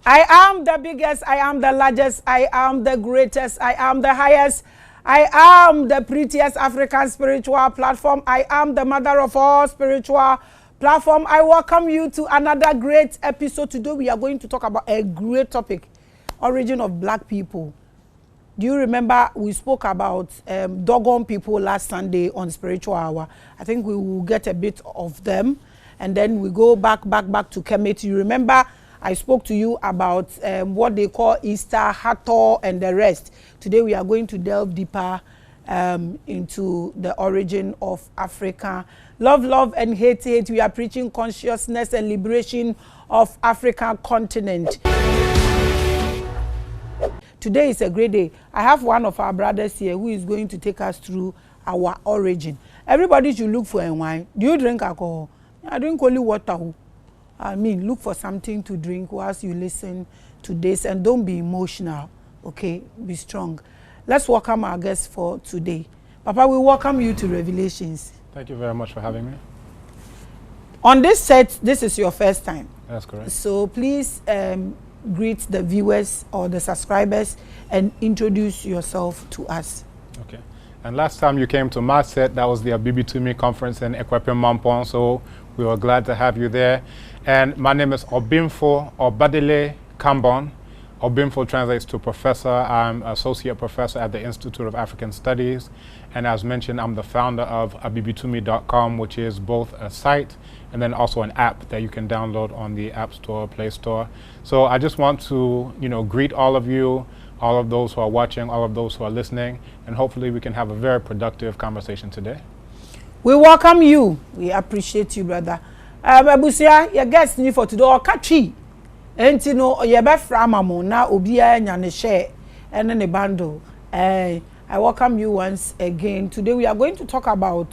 I am the biggest, I am the largest, I am the greatest, I am the highest, I am the prettiest African spiritual platform, I am the mother of all spiritual platform. I welcome you to another great episode. Today we are going to talk about a great topic, origin of black people. Do you remember we spoke about Dogon people last Sunday on Spiritual Hour? I think we will get a bit of them and then we go back to Kemet. You remember I spoke to you about what they call Easter, Hathor, and the rest. Today we are going to delve deeper into the origin of Africa. Love, and hate. We are preaching consciousness and liberation of African continent. Today is a great day. I have one of our brothers here who is going to take us through our origin. Everybody should look for a wine. Do you drink alcohol? I drink only water. I mean, look for something to drink whilst you listen to this, and don't be emotional, okay? Be strong. Let's welcome our guest for today. Papa, we welcome you to Revelations. Thank you very much for having me. On this set, this is your first time. That's correct. So please greet the viewers or the subscribers and introduce yourself to us. Okay. And last time you came to my set, that was the Abibi Tumi conference in Ekwepe Mampon, so we were glad to have you there. And my name is Obimfo Obadele Kambon. Obimfo translates to professor. I'm associate professor at the Institute of African Studies. And as mentioned, I'm the founder of abibitumi.com, which is both a site and then also an app that you can download on the App Store, Play Store. So I just want to, greet all of you, all of those who are watching, all of those who are listening, and hopefully we can have a very productive conversation today. We welcome you. We appreciate you, brother. Abusia, your guest ni for today or catchy. Enti no ye be frama mo na obia nya ne share and ne bundle. I welcome you once again. Today we are going to talk about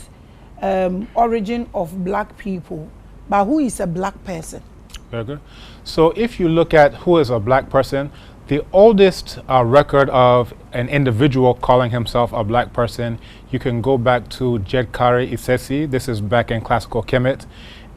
origin of black people. But who is a black person? Very good. So if you look at who is a black person, the oldest record of an individual calling himself a black person, you can go back to Jedkare Isesi. This is back in classical Kemet.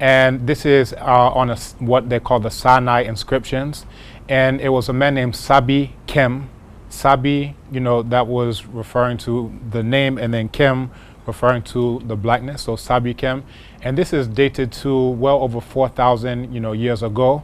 And this is on what they call the Sinai inscriptions. And it was a man named Sabi Kem. Sabi, that was referring to the name, and then Kem referring to the blackness, so Sabi Kem. And this is dated to well over 4,000 years ago.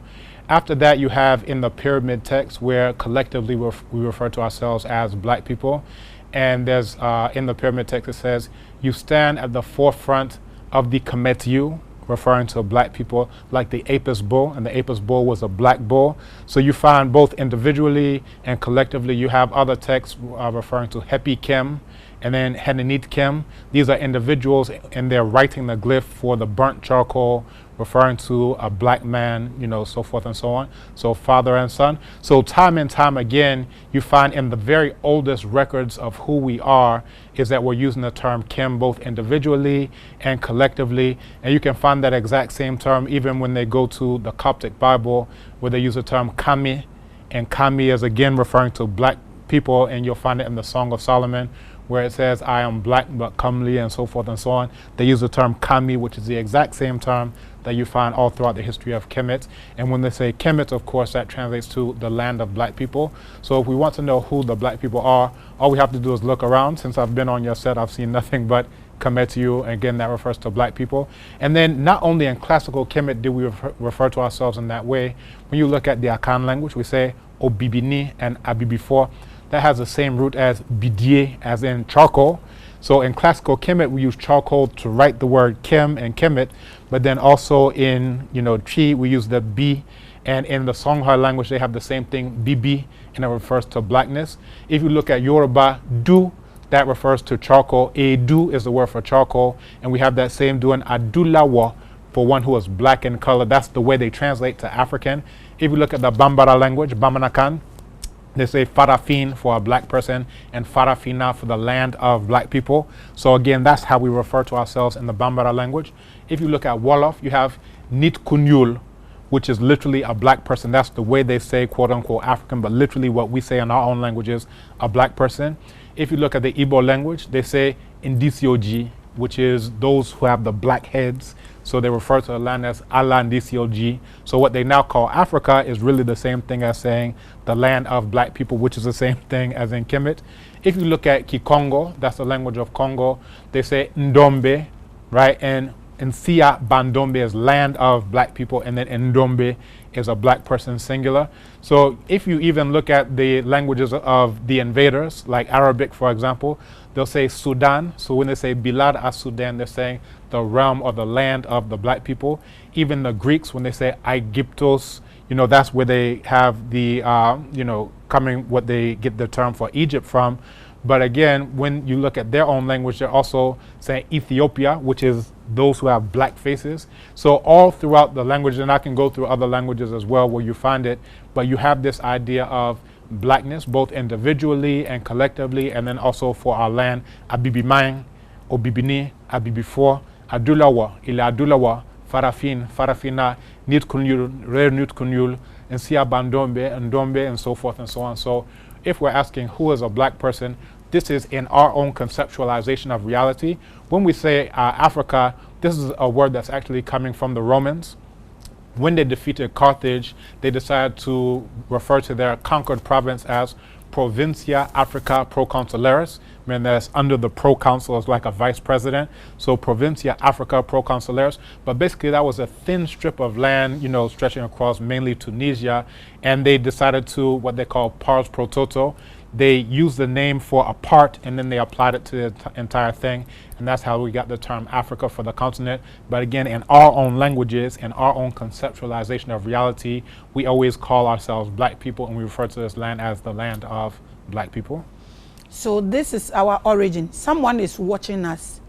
After that, you have in the pyramid text where collectively we refer to ourselves as black people. And there's in the pyramid text it says, you stand at the forefront of the Kemetiu, referring to black people, like the Apis bull, and the Apis bull was a black bull. So you find both individually and collectively, you have other texts referring to Hepi Kem and then Henenit Kem. These are individuals, and they're writing the glyph for the burnt charcoal, referring to a black man, so forth and so on. So father and son. So time and time again, you find in the very oldest records of who we are is that we're using the term Kem both individually and collectively. And you can find that exact same term even when they go to the Coptic Bible, where they use the term Kami. And Kami is again referring to black people, and you'll find it in the Song of Solomon, where it says, I am black but comely, and so forth and so on. They use the term Kami, which is the exact same term that you find all throughout the history of Kemet. And when they say Kemet, of course, that translates to the land of black people. So if we want to know who the black people are, all we have to do is look around. Since I've been on your set, I've seen nothing but Kemetiu. Again, that refers to black people. And then not only in classical Kemet do we refer to ourselves in that way. When you look at the Akan language, we say Obibini and Abibifo. That has the same root as bidie, as in charcoal. So in classical Kemet, we use charcoal to write the word Kem and Kemet, but then also in, Chi, we use the B, and in the Songhai language, they have the same thing, Bibi, and it refers to blackness. If you look at Yoruba, Du, that refers to charcoal. Edu is the word for charcoal, and we have that same Du in Adulawa for one who is black in color. That's the way they translate to African. If you look at the Bambara language, Bamanakan, they say Farafin for a black person and Farafina for the land of black people. So again, that's how we refer to ourselves in the Bambara language. If you look at Wolof, you have Nit Kunyul, which is literally a black person. That's the way they say, quote unquote, African, but literally what we say in our own language is a black person. If you look at the Igbo language, they say Indisioji, which is those who have the black heads. So they refer to the land as Alandisiolji. So what they now call Africa is really the same thing as saying the land of black people, which is the same thing as in Kemet. If you look at Kikongo, that's the language of Congo, they say Ndombe, right? And Nsia Bandombe is land of black people, and then Ndombe is a black person singular. So if you even look at the languages of the invaders, like Arabic, for example, they'll say Sudan. So when they say Bilad as-Sudan, they're saying the realm or the land of the black people. Even the Greeks, when they say Aegyptos, that's where they have the, what they get the term for Egypt from. But again, when you look at their own language, they're also saying Ethiopia, which is those who have black faces. So all throughout the language, and I can go through other languages as well where you find it, but you have this idea of blackness, both individually and collectively, and then also for our land, Abibimang, Obibini, Abibifor, Adulawa, Ila Adulawa, Farafin, Farafina, Nitkunyul, Rare Nitkunyul, and Sia Bandombe, and Dombe, and so forth and so on. So if we're asking who is a black person, this is in our own conceptualization of reality. When we say Africa, this is a word that's actually coming from the Romans. When they defeated Carthage, they decided to refer to their conquered province as Provincia Africa Proconsularis, meaning that's under the proconsul as like a vice president. So Provincia Africa Proconsularis. But basically that was a thin strip of land, stretching across mainly Tunisia. And they decided to what they call pars pro toto. They used the name for a part and then they applied it to the entire thing. And that's how we got the term Africa for the continent. But again, in our own languages and our own conceptualization of reality, we always call ourselves black people and we refer to this land as the land of black people. So this is our origin. Someone is watching us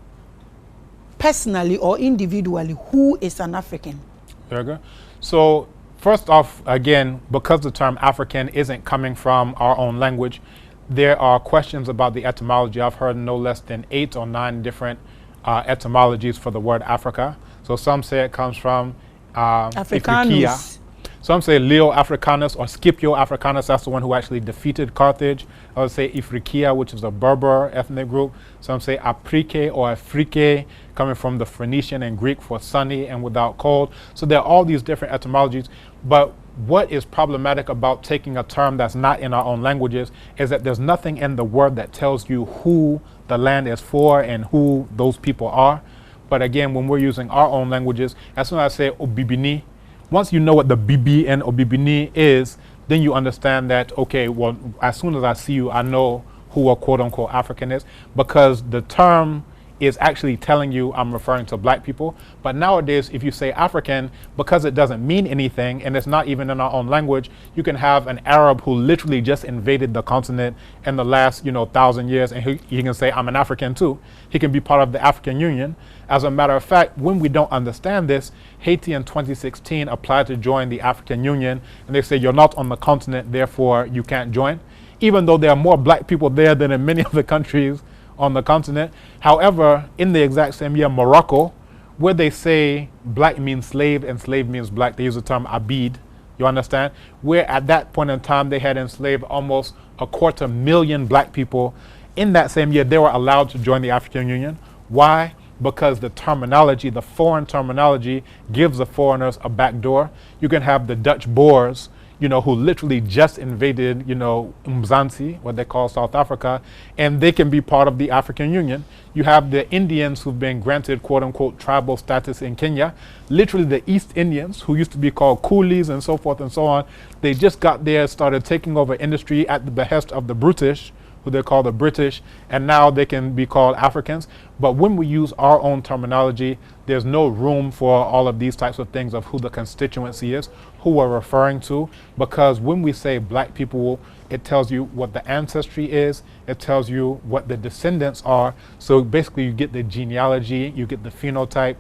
personally or individually. Who is an African? Very good. So first off, again, because the term African isn't coming from our own language, there are questions about the etymology. I've heard no less than 8 or 9 different etymologies for the word Africa. So some say it comes from Africanus. Some say Leo Africanus or Scipio Africanus, that's the one who actually defeated Carthage. I would say Ifriqiya, which is a Berber ethnic group. Some say Aprike or Afrique, coming from the Phoenician and Greek for sunny and without cold. So there are all these different etymologies. But what is problematic about taking a term that's not in our own languages is that there's nothing in the word that tells you who the land is for and who those people are. But again, when we're using our own languages, as soon as I say Obibini, once you know what the Bibi and Obibini is, then you understand that, okay, well, as soon as I see you, I know who a quote-unquote African is, because the term is actually telling you I'm referring to black people. But nowadays, if you say African, because it doesn't mean anything and it's not even in our own language, you can have an Arab who literally just invaded the continent in the last 1,000 years, and he can say I'm an African too. He can be part of the African Union. As a matter of fact, when we don't understand this, Haiti in 2016 applied to join the African Union, and they say you're not on the continent, therefore you can't join, even though there are more black people there than in many other countries on the continent. However, in the exact same year, Morocco, where they say black means slave and slave means black, they use the term abid, you understand? Where at that point in time, they had enslaved almost 250,000 black people. In that same year, they were allowed to join the African Union. Why? Because the terminology, the foreign terminology, gives the foreigners a back door. You can have the Dutch Boers, who literally just invaded, Mzansi, what they call South Africa, and they can be part of the African Union. You have the Indians who've been granted quote-unquote tribal status in Kenya. Literally the East Indians, who used to be called coolies and so forth and so on, they just got there, started taking over industry at the behest of the British, who they call the British, and now they can be called Africans. But when we use our own terminology, there's no room for all of these types of things of who the constituency is, who we're referring to, because when we say black people, it tells you what the ancestry is, it tells you what the descendants are. So basically you get the genealogy, you get the phenotype,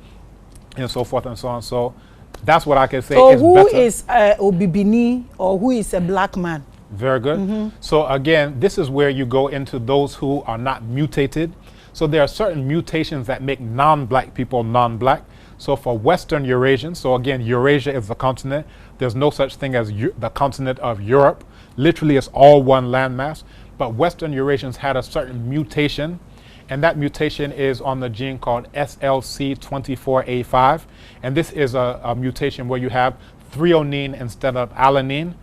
and so forth and so on. So that's what I can say. So who is Obibini, or who is a black man? Very good. So again, this is where you go into those who are not mutated. So there are certain mutations that make non-black people non-black. So for Western Eurasians, so again, Eurasia is the continent. There's no such thing as the continent of Europe. Literally, it's all one landmass. But Western Eurasians had a certain mutation, and that mutation is on the gene called SLC24A5, and this is a mutation where you have threonine instead of alanine.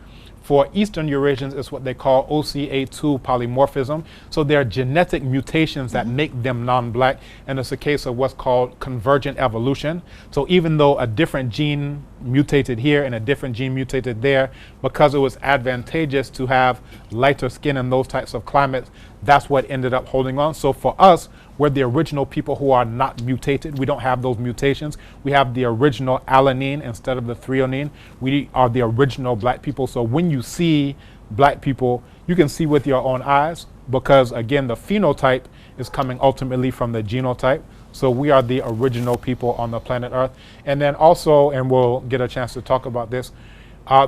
For Eastern Eurasians, it's what they call OCA2 polymorphism. So there are genetic mutations that make them non-black, and it's a case of what's called convergent evolution. So even though a different gene mutated here and a different gene mutated there, because it was advantageous to have lighter skin in those types of climates, that's what ended up holding on. So for us, we're the original people who are not mutated. We don't have those mutations. We have the original alanine instead of the threonine. We are the original black people. So when you see black people, you can see with your own eyes, because again, the phenotype is coming ultimately from the genotype. So we are the original people on the planet Earth. And then also, and we'll get a chance to talk about this,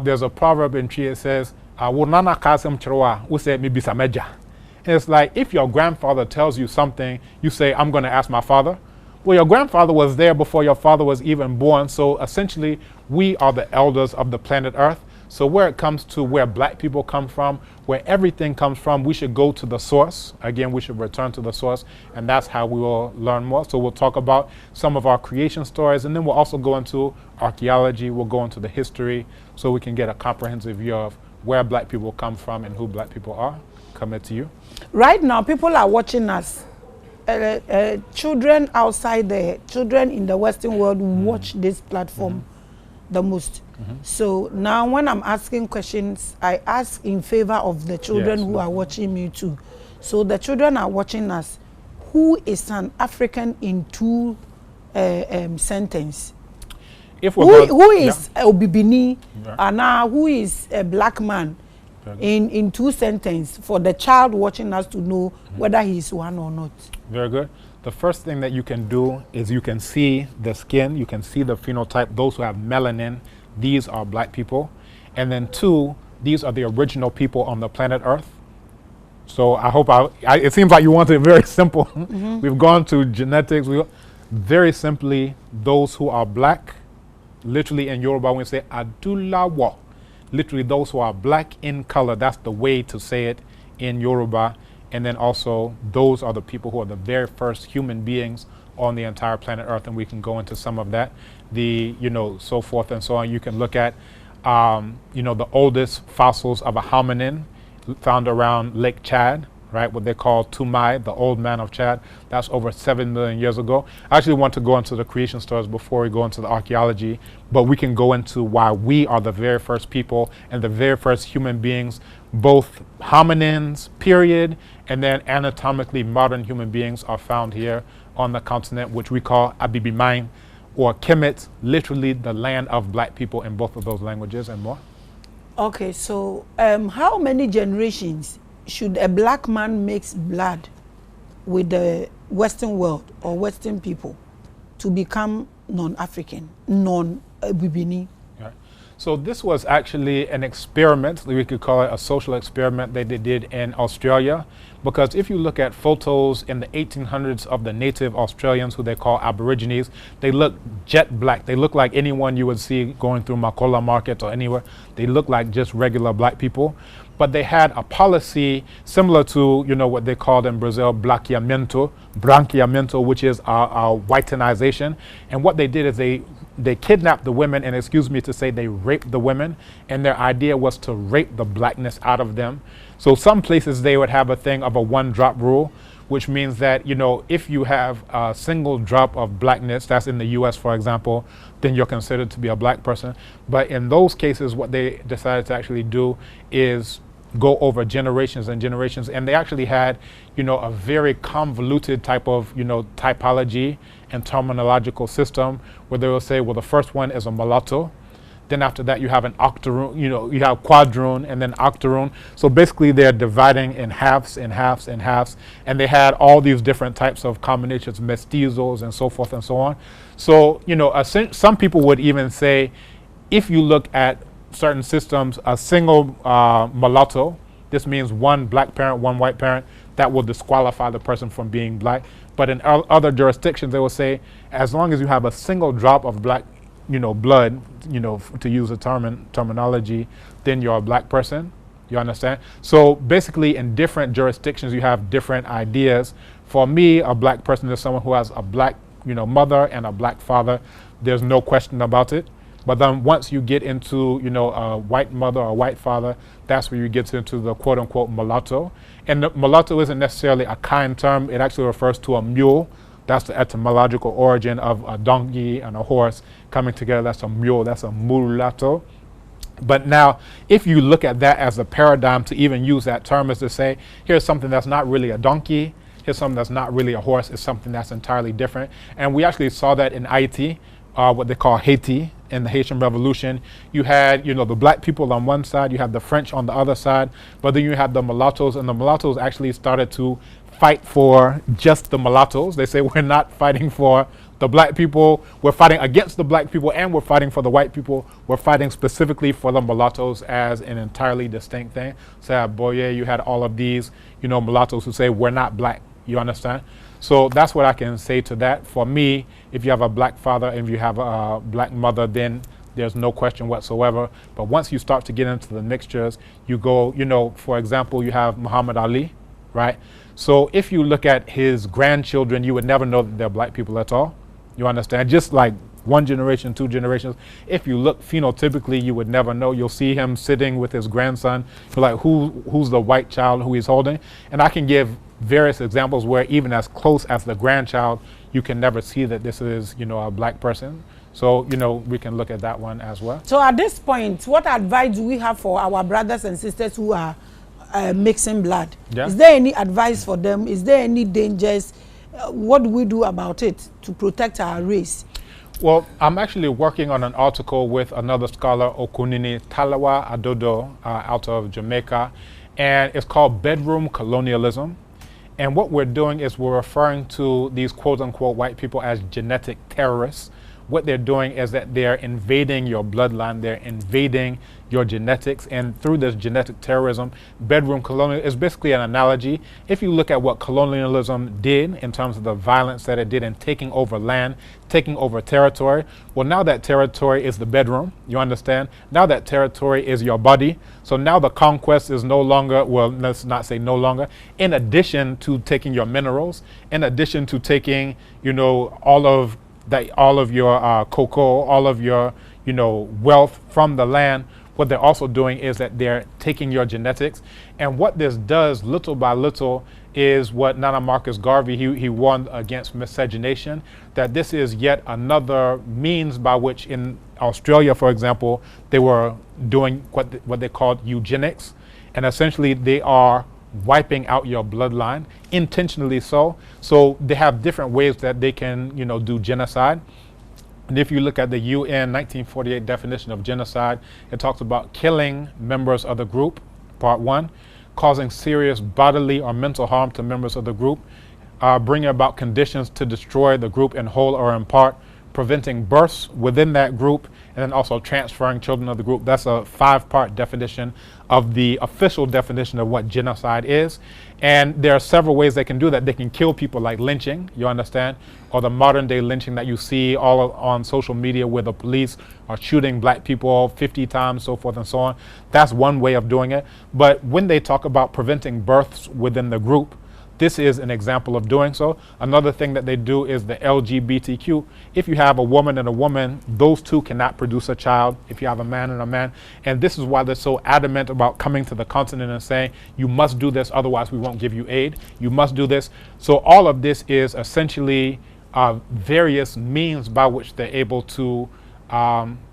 there's a proverb in Tree that says, "Wunana kasem chirwa, use mi bisameja." And it's like, if your grandfather tells you something, you say, I'm going to ask my father. Well, your grandfather was there before your father was even born. So essentially, we are the elders of the planet Earth. So where it comes to where black people come from, where everything comes from, we should go to the source. Again, we should return to the source, and that's how we will learn more. So we'll talk about some of our creation stories, and then we'll also go into archaeology. We'll go into the history, so we can get a comprehensive view of where black people come from and who black people are. Coming to you. Right now, people are watching us. Children outside there, children in the Western world watch this platform the most. So now when I'm asking questions, I ask in favor of the children who are watching me too. So the children are watching us. Who is an African in two sentences? Who is Obibini, and now who is a black man? In two sentences for the child watching us to know whether he is one or not. Very good. The first thing that you can do is you can see the skin, you can see the phenotype. Those who have melanin, these are black people. And then two, these are the original people on the planet Earth. So I hope it seems like you want it very simple. We've gone to genetics. Very simply, those who are black, literally in Yoruba we say Adulawo. Literally those who are black in color, that's the way to say it in Yoruba. And then also those are the people who are the very first human beings on the entire planet Earth, and we can go into some of that, so forth and so on. You can look at the oldest fossils of a hominin found around Lake Chad, right? What they call Tumai, the old man of Chad. That's over 7 million years ago. I actually want to go into the creation stories before we go into the archaeology, but we can go into why we are the very first people and the very first human beings, both hominins, period, and then anatomically modern human beings are found here on the continent, which we call Abibimain or Kemet, literally the land of black people in both of those languages and more. Okay, so how many generations should a black man mix blood with the Western world or Western people to become non-African, non-Bibini? Yeah. So this was actually an experiment, we could call it a social experiment that they did in Australia, because if you look at photos in the 1800s of the native Australians, who they call Aborigines, they look jet black. They look like anyone you would see going through Makola Market or anywhere. They look like just regular black people. But they had a policy similar to, what they called in Brazil, branqueamento, which is our whitenization. And what they did is they kidnapped the women, and excuse me to say, they raped the women. And their idea was to rape the blackness out of them. So some places they would have a thing of a one-drop rule, which means that, if you have a single drop of blackness, that's in the US, for example, then you're considered to be a black person. But in those cases, what they decided to actually do is go over generations and generations, and they actually had a very convoluted type of typology and terminological system, where they will say, well, the first one is a mulatto, then after that you have an octoroon, you have quadroon, and then octoroon. So basically they're dividing in halves and halves and halves, and they had all these different types of combinations, mestizos and so forth and so on. So some people would even say, if you look at certain systems, a single mulatto, this means one black parent, one white parent, that will disqualify the person from being black. But in other jurisdictions, they will say, as long as you have a single drop of black, blood, to use a terminology, then you're a black person. You understand? So basically, in different jurisdictions, you have different ideas. For me, a black person is someone who has a black, mother and a black father. There's no question about it. But then once you get into, a white mother or a white father, that's where you get into the quote unquote mulatto. And the mulatto isn't necessarily a kind term. It actually refers to a mule. That's the etymological origin of a donkey and a horse coming together. That's a mule. That's a mulatto. But now, if you look at that as a paradigm to even use that term, is to say, here's something that's not really a donkey, here's something that's not really a horse, it's something that's entirely different. And we actually saw that in Haiti, what they call Haiti, in the Haitian Revolution. You had, the black people on one side, you had the French on the other side, but then you had the mulattoes, and the mulattoes actually started to fight for just the mulattoes. They say, we're not fighting for the black people, we're fighting against the black people, and we're fighting for the white people. We're fighting specifically for the mulattoes as an entirely distinct thing. So, boy, you had all of these, mulattoes who say, we're not black. You understand? So that's what I can say to that. For me, if you have a black father and if you have a black mother, then there's no question whatsoever. But once you start to get into the mixtures, you go, for example, you have Muhammad Ali, right? So if you look at his grandchildren, you would never know that they're black people at all. You understand? Just like one generation, two generations. If you look phenotypically, you would never know. You'll see him sitting with his grandson. You're like, who's the white child who he's holding? And I can give various examples where even as close as the grandchild, you can never see that this is, a black person. So, we can look at that one as well. So at this point, what advice do we have for our brothers and sisters who are mixing blood? Yeah. Is there any advice for them? Is there any dangers? What do we do about it to protect our race? Well, I'm actually working on an article with another scholar, Okunini Talawa Adodo, out of Jamaica, and it's called Bedroom Colonialism. And what we're doing is we're referring to these quote-unquote white people as genetic terrorists. What they're doing is that they're invading your bloodline, they're invading your genetics, and through this genetic terrorism, bedroom colonialism is basically an analogy. If you look at what colonialism did in terms of the violence that it did in taking over land, taking over territory, well, now that territory is the bedroom, you understand? Now that territory is your body. So now the conquest is no longer, well, let's not say no longer, in addition to taking your minerals, in addition to taking, all of your cocoa, all of your, wealth from the land. What they're also doing is that they're taking your genetics. And what this does little by little is what Nana Marcus Garvey, he warned against miscegenation, that this is yet another means by which in Australia, for example, they were doing what they called eugenics. And essentially they are wiping out your bloodline, intentionally so. So they have different ways that they can, do genocide. And if you look at the UN 1948 definition of genocide, it talks about killing members of the group, part one, causing serious bodily or mental harm to members of the group, bringing about conditions to destroy the group in whole or in part, preventing births within that group, and then also transferring children of the group. That's a 5-part definition of the official definition of what genocide is. And there are several ways they can do that. They can kill people like lynching, you understand, or the modern day lynching that you see all on social media where the police are shooting black people 50 times, so forth and so on. That's one way of doing it. But when they talk about preventing births within the group, this is an example of doing so. Another thing that they do is the LGBTQ. If you have a woman and a woman, those two cannot produce a child if you have a man and a man. And this is why they're so adamant about coming to the continent and saying, you must do this, otherwise we won't give you aid. You must do this. So all of this is essentially various means by which they're able to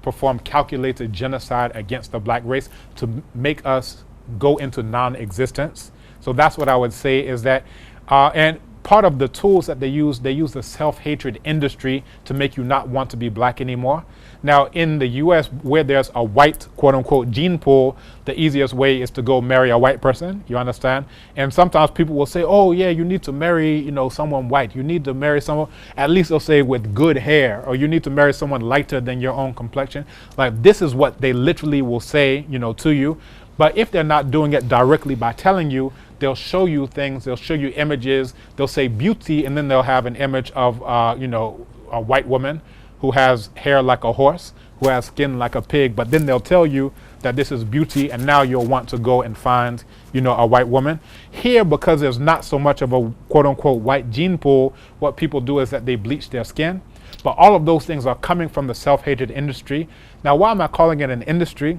perform calculated genocide against the black race to make us go into non-existence. So that's what I would say is that, and part of the tools that they use the self-hatred industry to make you not want to be black anymore. Now in the US, where there's a white quote unquote gene pool, the easiest way is to go marry a white person, you understand? And sometimes people will say, oh yeah, you need to marry, someone white. You need to marry someone, at least they'll say with good hair, or you need to marry someone lighter than your own complexion. Like this is what they literally will say, to you. But if they're not doing it directly by telling you, they'll show you things, they'll show you images, they'll say beauty, and then they'll have an image of, a white woman who has hair like a horse, who has skin like a pig, but then they'll tell you that this is beauty, and now you'll want to go and find, a white woman. Here, because there's not so much of a quote-unquote white gene pool, what people do is that they bleach their skin. But all of those things are coming from the self-hatred industry. Now, why am I calling it an industry?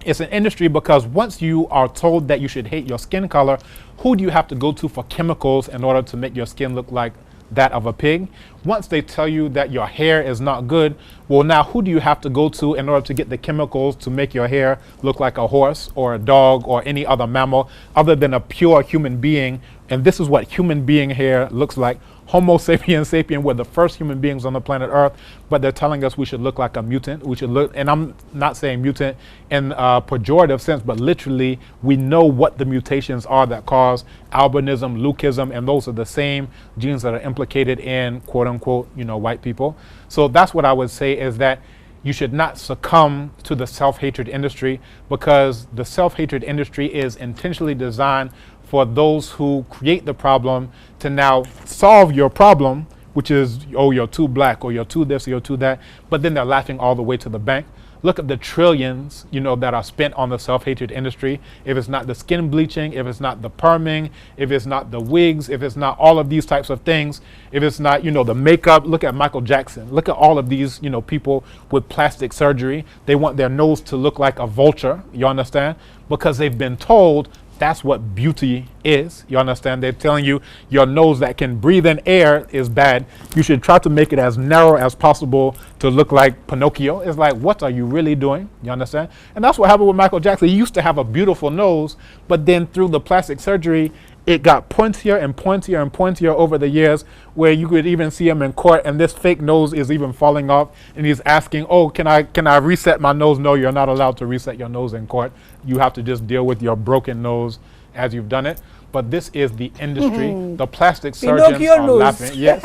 It's an industry because once you are told that you should hate your skin color, who do you have to go to for chemicals in order to make your skin look like that of a pig? Once they tell you that your hair is not good, well, now who do you have to go to in order to get the chemicals to make your hair look like a horse or a dog or any other mammal other than a pure human being? And this is what human being hair looks like. Homo sapiens sapien were the first human beings on the planet Earth, but they're telling us we should look like a mutant. We should look, and I'm not saying mutant in a pejorative sense, but literally we know what the mutations are that cause albinism, leucism, and those are the same genes that are implicated in quote unquote, white people. So that's what I would say is that you should not succumb to the self-hatred industry, because the self-hatred industry is intentionally designed for those who create the problem to now solve your problem, which is, oh, you're too black, or you're too this, or you're too that, but then they're laughing all the way to the bank. Look at the trillions, that are spent on the self-hatred industry. If it's not the skin bleaching, if it's not the perming, if it's not the wigs, if it's not all of these types of things, if it's not, the makeup, look at Michael Jackson. Look at all of these, people with plastic surgery. They want their nose to look like a vulture, you understand? Because they've been told that's what beauty is. You understand? They're telling you your nose that can breathe in air is bad. You should try to make it as narrow as possible to look like Pinocchio. It's like, what are you really doing? You understand? And that's what happened with Michael Jackson. He used to have a beautiful nose, but then through the plastic surgery, it got pointier and pointier and pointier over the years, where you could even see him in court and this fake nose is even falling off, and he's asking, oh, can I reset my nose? No, you're not allowed to reset your nose in court. You have to just deal with your broken nose as you've done it. But this is the industry. The plastic surgeons are laughing. Yes.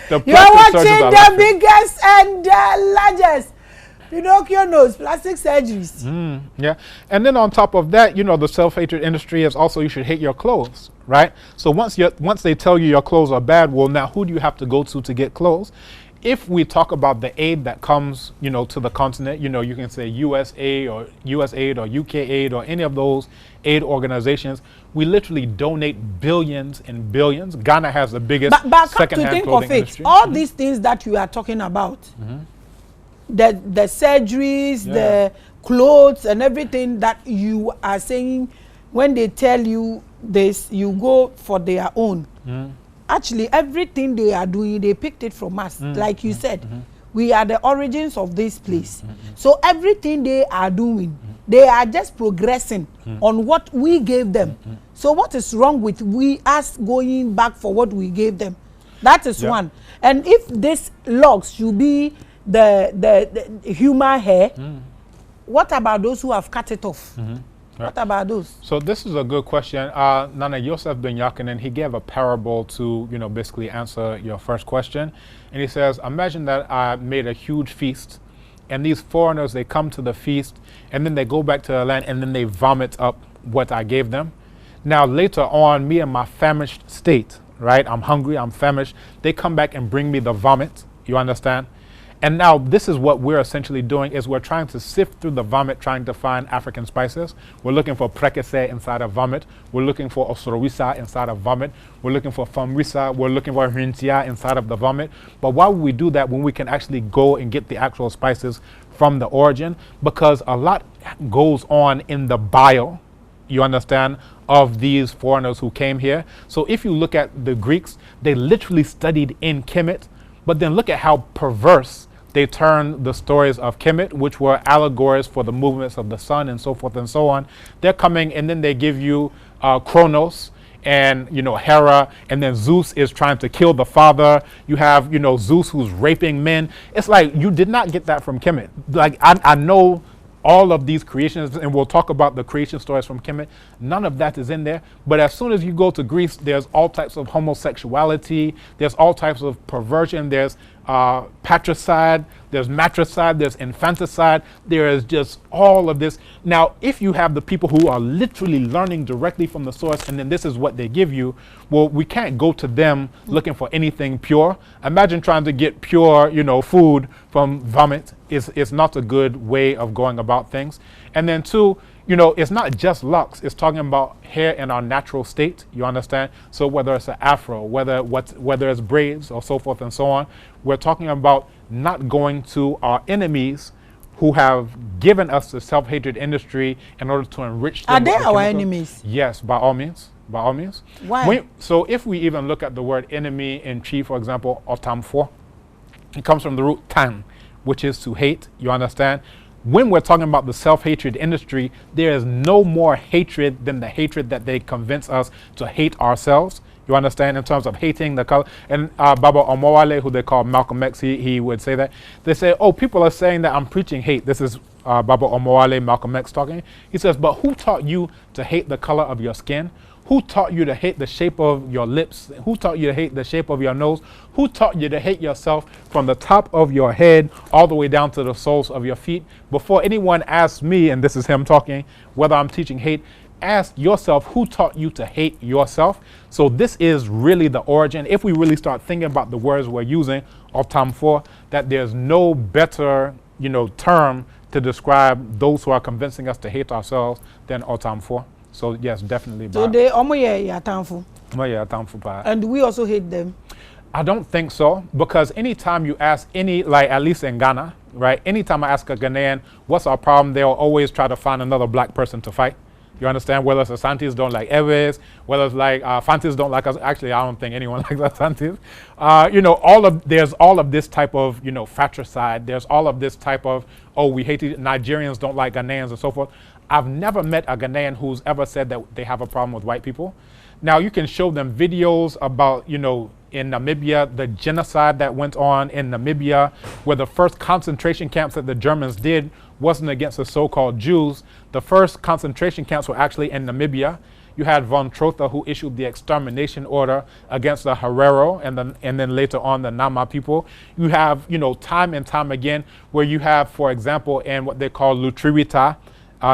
The You're watching the biggest and largest Pinocchio nose, plastic surgeries. Yeah. And then on top of that, the self-hatred industry is also you should hate your clothes, right? So once they tell you your clothes are bad, well, now who do you have to go to get clothes? If we talk about the aid that comes, to the continent, you can say USAID or UK aid or any of those aid organizations, we literally donate billions and billions. Ghana has the biggest second-hand clothing industry. All these things that you are talking about, the surgeries, the clothes and everything that you are saying, when they tell you this, you go for their own. Actually, everything they are doing, they picked it from us. Like you said, we are the origins of this place. So everything they are doing, they are just progressing on what we gave them. So what is wrong with us going back for what we gave them? That is one. And if this locks should be the human hair, what about those who have cut it off? Right. What about those? So this is a good question. Nana Yosef Ben Yakinen, he gave a parable to, basically answer your first question. And he says, imagine that I made a huge feast, and these foreigners, they come to the feast, and then they go back to their land, and then they vomit up what I gave them. Now, later on, me in my famished state, right? I'm hungry, I'm famished. They come back and bring me the vomit. You understand? And now this is what we're essentially doing, is we're trying to sift through the vomit, trying to find African spices. We're looking for prekese inside of vomit. We're looking for osorowisa inside of vomit. We're looking for famrisa. We're looking for hrintia inside of the vomit. But why would we do that when we can actually go and get the actual spices from the origin? Because a lot goes on in the bile, you understand, of these foreigners who came here. So if you look at the Greeks, they literally studied in Kemet. But then look at how perverse they turned the stories of Kemet, which were allegories for the movements of the sun and so forth and so on. They're coming and then they give you Kronos and, Hera, and then Zeus is trying to kill the father. You have, Zeus who's raping men. It's like you did not get that from Kemet. Like I know all of these creations, and we'll talk about the creation stories from Kemet, none of that is in there. But as soon as you go to Greece, there's all types of homosexuality, there's all types of perversion, there's patricide, there's matricide, there's infanticide, there is just all of this. Now, if you have the people who are literally learning directly from the source and then this is what they give you, well, we can't go to them looking for anything pure. Imagine trying to get pure, food from vomit. It's not a good way of going about things. And then two, it's not just locks. It's talking about hair in our natural state. You understand? So whether it's an afro, whether it's braids or so forth and so on, we're talking about not going to our enemies who have given us the self-hatred industry in order to enrich them. Are they our enemies? Yes, by all means. By all means. Why? So if we even look at the word enemy in Chi, for example, otamfo, it comes from the root tan, which is to hate. You understand? When we're talking about the self-hatred industry, there is no more hatred than the hatred that they convince us to hate ourselves. You understand? In terms of hating the color. And Baba Omowale, who they call Malcolm X, he would say that. They say, oh, people are saying that I'm preaching hate. This is Baba Omowale, Malcolm X talking. He says, but who taught you to hate the color of your skin? Who taught you to hate the shape of your lips? Who taught you to hate the shape of your nose? Who taught you to hate yourself from the top of your head all the way down to the soles of your feet? Before anyone asks me, and this is him talking, whether I'm teaching hate, ask yourself who taught you to hate yourself. So this is really the origin. If we really start thinking about the words we're using, otamfo, that there's no better, term to describe those who are convincing us to hate ourselves than otamfo. So yes, definitely. So they yatamfu. And we also hate them. I don't think so, because anytime you ask at least in Ghana, right? Anytime I ask a Ghanaian, what's our problem? They'll always try to find another black person to fight. You understand? Whether it's Asantis don't like Eves, whether it's like Fantis don't like us. Actually, I don't think anyone likes Asantis. There's all of this type of, fratricide. There's all of this type of, we hate Nigerians don't like Ghanaians and so forth. I've never met a Ghanaian who's ever said that they have a problem with white people. Now, you can show them videos about, in Namibia, the genocide that went on in Namibia, where the first concentration camps that the Germans did wasn't against the so-called Jews. The first concentration camps were actually in Namibia. You had von Trotha, who issued the extermination order against the Herero and then later on the Nama people. You have, time and time again, where you have, for example, in what they call Lutriwita,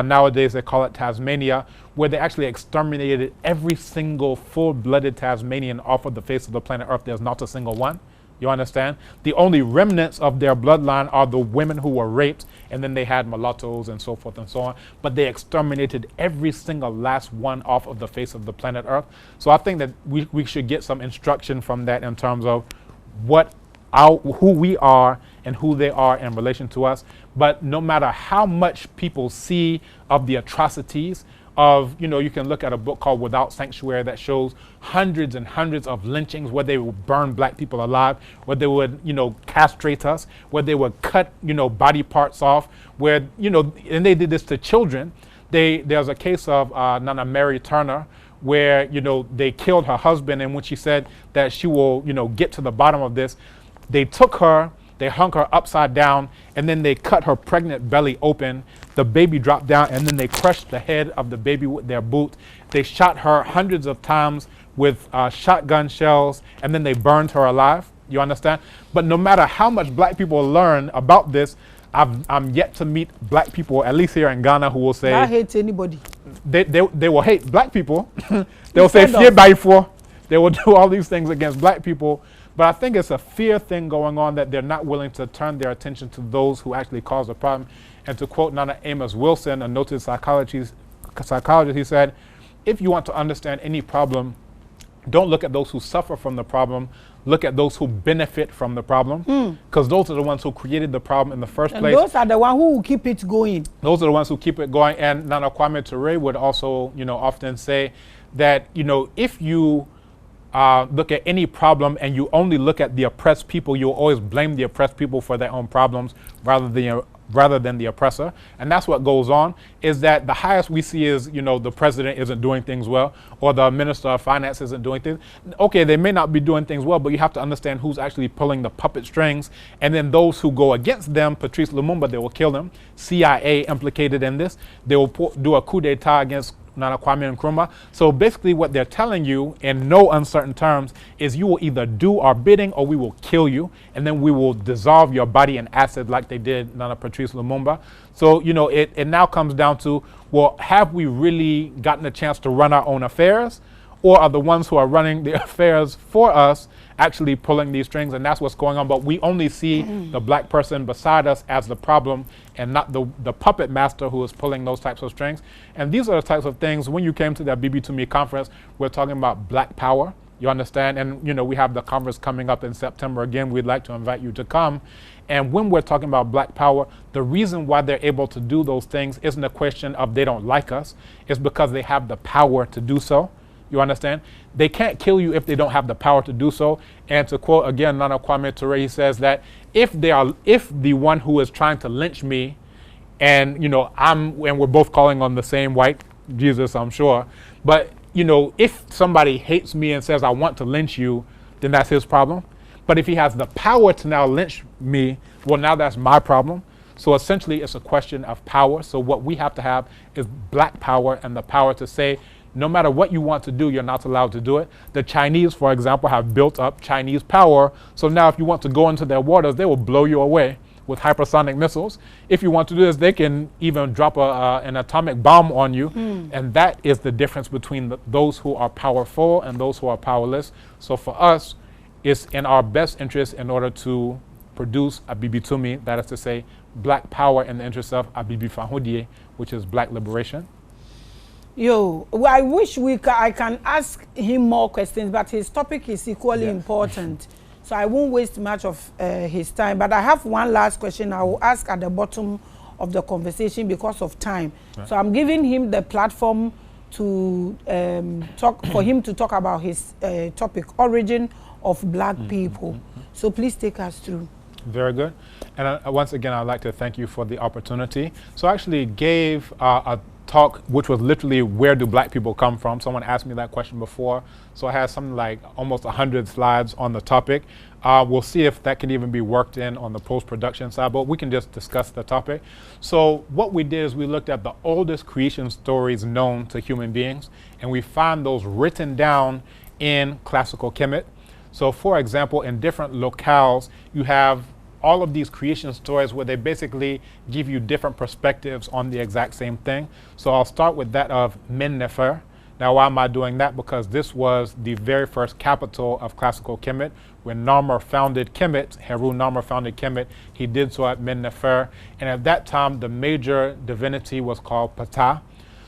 nowadays they call it Tasmania, where they actually exterminated every single full-blooded Tasmanian off of the face of the planet Earth. There's not a single one. You understand? The only remnants of their bloodline are the women who were raped, and then they had mulattoes and so forth and so on. But they exterminated every single last one off of the face of the planet Earth. So I think that we should get some instruction from that in terms of who we are and who they are in relation to us. But no matter how much people see of the atrocities of, you can look at a book called Without Sanctuary that shows hundreds and hundreds of lynchings where they would burn black people alive, where they would, castrate us, where they would cut, body parts off, where, and they did this to children. There's a case of Nana Mary Turner, where, they killed her husband, and when she said that she will, get to the bottom of this, they took her, they hung her upside down, and then they cut her pregnant belly open. The baby dropped down, and then they crushed the head of the baby with their boot. They shot her hundreds of times with shotgun shells, and then they burned her alive. You understand? But no matter how much black people learn about this, I'm yet to meet black people, at least here in Ghana, who will say... I hate anybody. They will hate black people. They will say, fear by four. They will do all these things against black people. But I think it's a fear thing going on that they're not willing to turn their attention to those who actually cause the problem. And to quote Nana Amos Wilson, a noted psychologist, he said, if you want to understand any problem, don't look at those who suffer from the problem. Look at those who benefit from the problem. Because those are the ones who created the problem in the first place. Those are the ones who will keep it going. Those are the ones who keep it going. And Nana Kwame Ture would also, often say that, if you look at any problem and you only look at the oppressed people, you'll always blame the oppressed people for their own problems rather rather than the oppressor. And that's what goes on, is that the highest we see is, the president isn't doing things well, or the minister of finance isn't doing things. Okay, they may not be doing things well, but you have to understand who's actually pulling the puppet strings. And then those who go against them, Patrice Lumumba, they will kill him. CIA implicated in this. They will do a coup d'etat against Nana Kwame Nkrumah. So basically what they're telling you in no uncertain terms is you will either do our bidding or we will kill you, and then we will dissolve your body in acid like they did Nana Patrice Lumumba. So, it now comes down to, well, have we really gotten a chance to run our own affairs, or are the ones who are running the affairs for us actually pulling these strings? And that's what's going on. But we only see the black person beside us as the problem and not the puppet master who is pulling those types of strings. And these are the types of things, when you came to that BB2Me conference, we're talking about black power. You understand? And, we have the conference coming up in September again. We'd like to invite you to come. And when we're talking about black power, the reason why they're able to do those things isn't a question of they don't like us. It's because they have the power to do so. You understand? They can't kill you if they don't have the power to do so. And to quote again Nana Kwame Ture, he says that if the one who is trying to lynch me, and we're both calling on the same white Jesus, I'm sure, but if somebody hates me and says I want to lynch you, then that's his problem. But if he has the power to now lynch me, well, now that's my problem. So essentially it's a question of power. So what we have to have is black power, and the power to say, no matter what you want to do, you're not allowed to do it. The Chinese, for example, have built up Chinese power. So now if you want to go into their waters, they will blow you away with hypersonic missiles. If you want to do this, they can even drop an atomic bomb on you. And that is the difference between those who are powerful and those who are powerless. So for us, it's in our best interest in order to produce a BB2Me, that is to say, black power in the interest of a BB Fahudie, which is black liberation. I wish I can ask him more questions, but his topic is equally important. So I won't waste much of his time. But I have one last question I will ask at the bottom of the conversation because of time. Right. So I'm giving him the platform to for him to talk about his topic, origin of black people. So please take us through. Very good. And once again, I'd like to thank you for the opportunity. So I actually gave a talk which was literally, where do black people come from? Someone asked me that question before. So I had something like almost 100 slides on the topic. We'll see if that can even be worked in on the post-production side, but we can just discuss the topic. So what we did is we looked at the oldest creation stories known to human beings, and we found those written down in classical Kemet. So for example, in different locales, you have all of these creation stories where they basically give you different perspectives on the exact same thing. So I'll start with that of Men Nefer. Now, why am I doing that? Because this was the very first capital of classical Kemet. When Narmer founded Kemet, Heru Narmer founded Kemet, he did so at Men Nefer. And at that time, the major divinity was called Ptah.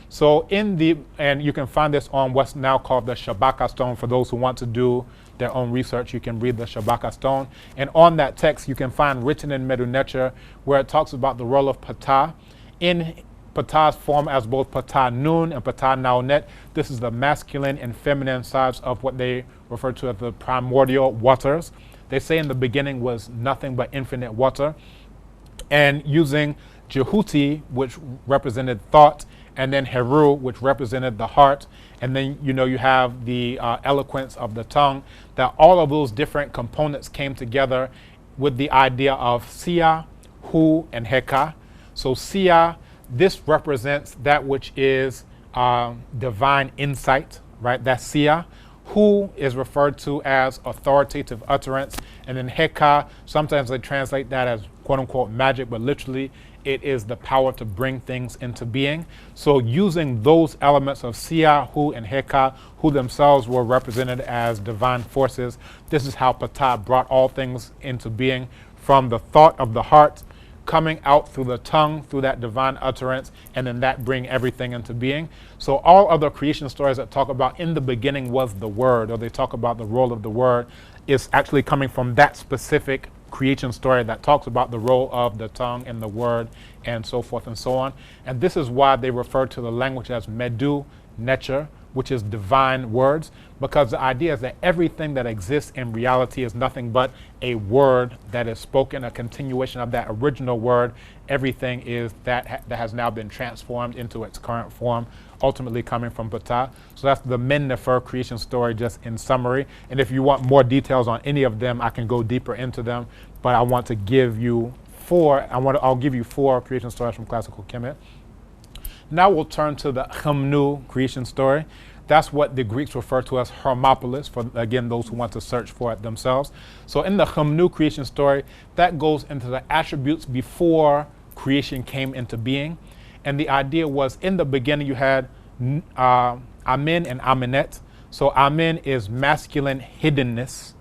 So and you can find this on what's now called the Shabaka stone. For those who want to do their own research, you can read the Shabaka stone. And on that text, you can find written in Medu Neter where it talks about the role of Ptah in Ptah's form as both Ptah Nun and Ptah Naunet. This is the masculine and feminine sides of what they refer to as the primordial waters. They say in the beginning was nothing but infinite water. And using Jehuti, which represented thought, and then Heru, which represented the heart, and then you have the eloquence of the tongue, that all of those different components came together with the idea of Sia, Hu, and Heka. So Sia, this represents that which is divine insight, right? That's Sia. Hu is referred to as authoritative utterance, and then Heka, sometimes they translate that as quote unquote magic, but literally it is the power to bring things into being. So using those elements of Sia, Hu, and Heka, who themselves were represented as divine forces, this is how Ptah brought all things into being, from the thought of the heart coming out through the tongue, through that divine utterance, and then that bring everything into being. So all other creation stories that talk about in the beginning was the word, or they talk about the role of the word, is actually coming from that specific creation story that talks about the role of the tongue and the word and so forth and so on. And this is why they refer to the language as Medu necher, which is divine words, because the idea is that everything that exists in reality is nothing but a word that is spoken, a continuation of that original word. Everything is that has now been transformed into its current form, ultimately coming from Ptah. So that's the Min Nefer creation story, just in summary. And if you want more details on any of them, I can go deeper into them. But I want to give you I'll give you four creation stories from classical Kemet. Now we'll turn to the Chemnu creation story. That's what the Greeks refer to as Hermopolis, for, again, those who want to search for it themselves. So in the Chemnu creation story, that goes into the attributes before creation came into being. And the idea was, in the beginning, you had Amen and Amenet. So Amen is masculine hiddenness,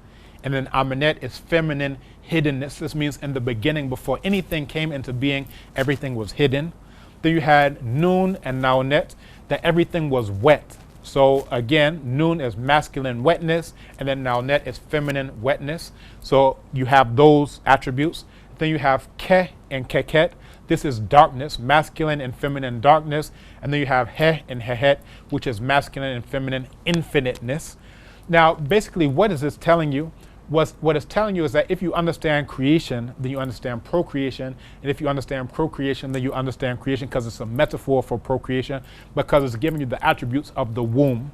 and then Amenet is feminine hiddenness. This means in the beginning, before anything came into being, everything was hidden. Then you had Nun and Naunet, that everything was wet. So again, Nun is masculine wetness, and then Naunet is feminine wetness. So you have those attributes. Then you have Ke and Keket. This is darkness, masculine and feminine darkness. And then you have He and Hehet, which is masculine and feminine infiniteness. Now, basically, what is this telling you? What it's telling you is that if you understand creation, then you understand procreation. And if you understand procreation, then you understand creation, because it's a metaphor for procreation, because it's giving you the attributes of the womb.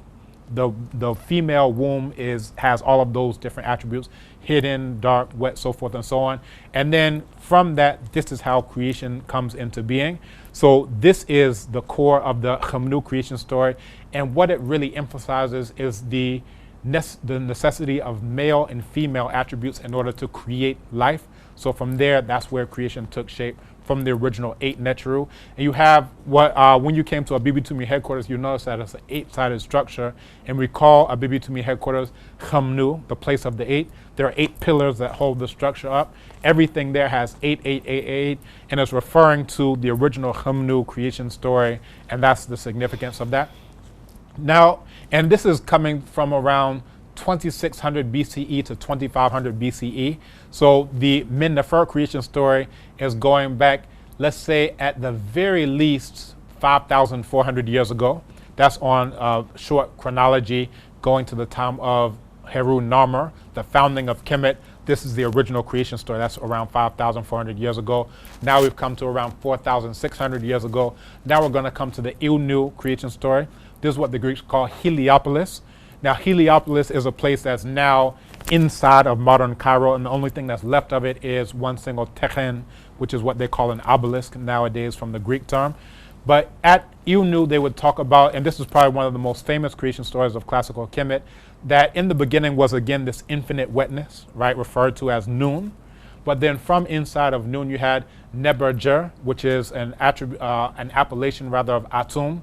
The female womb has all of those different attributes: hidden, dark, wet, so forth and so on. And then from that, this is how creation comes into being. So this is the core of the Chemnu creation story. And what it really emphasizes is the necessity of male and female attributes in order to create life. So from there, that's where creation took shape, from the original 8 Neteru. And you have when you came to Abibitumi headquarters, you notice that it's an 8-sided structure. And we call Abibitumi headquarters Chemnu, the place of the 8. There are 8 pillars that hold the structure up. Everything there has 8, 8, 8, 8, and it's referring to the original Chemnu creation story, and that's the significance of that. Now, and this is coming from around 2600 BCE to 2500 BCE. So the Min Nefer creation story is going back, let's say, at the very least 5,400 years ago. That's on short chronology, going to the time of Heru Narmer, the founding of Kemet. This is the original creation story. That's around 5,400 years ago. Now we've come to around 4,600 years ago. Now we're going to come to the Ilnu creation story. This is what the Greeks call Heliopolis. Now, Heliopolis is a place that's now inside of modern Cairo, and the only thing that's left of it is one single techen, which is what they call an obelisk nowadays from the Greek term. But at Ilnu, they would talk about, and this is probably one of the most famous creation stories of classical Kemet, that in the beginning was, again, this infinite wetness, right, referred to as Nun. But then from inside of Nun, you had Neberger, which is an appellation rather of Atum.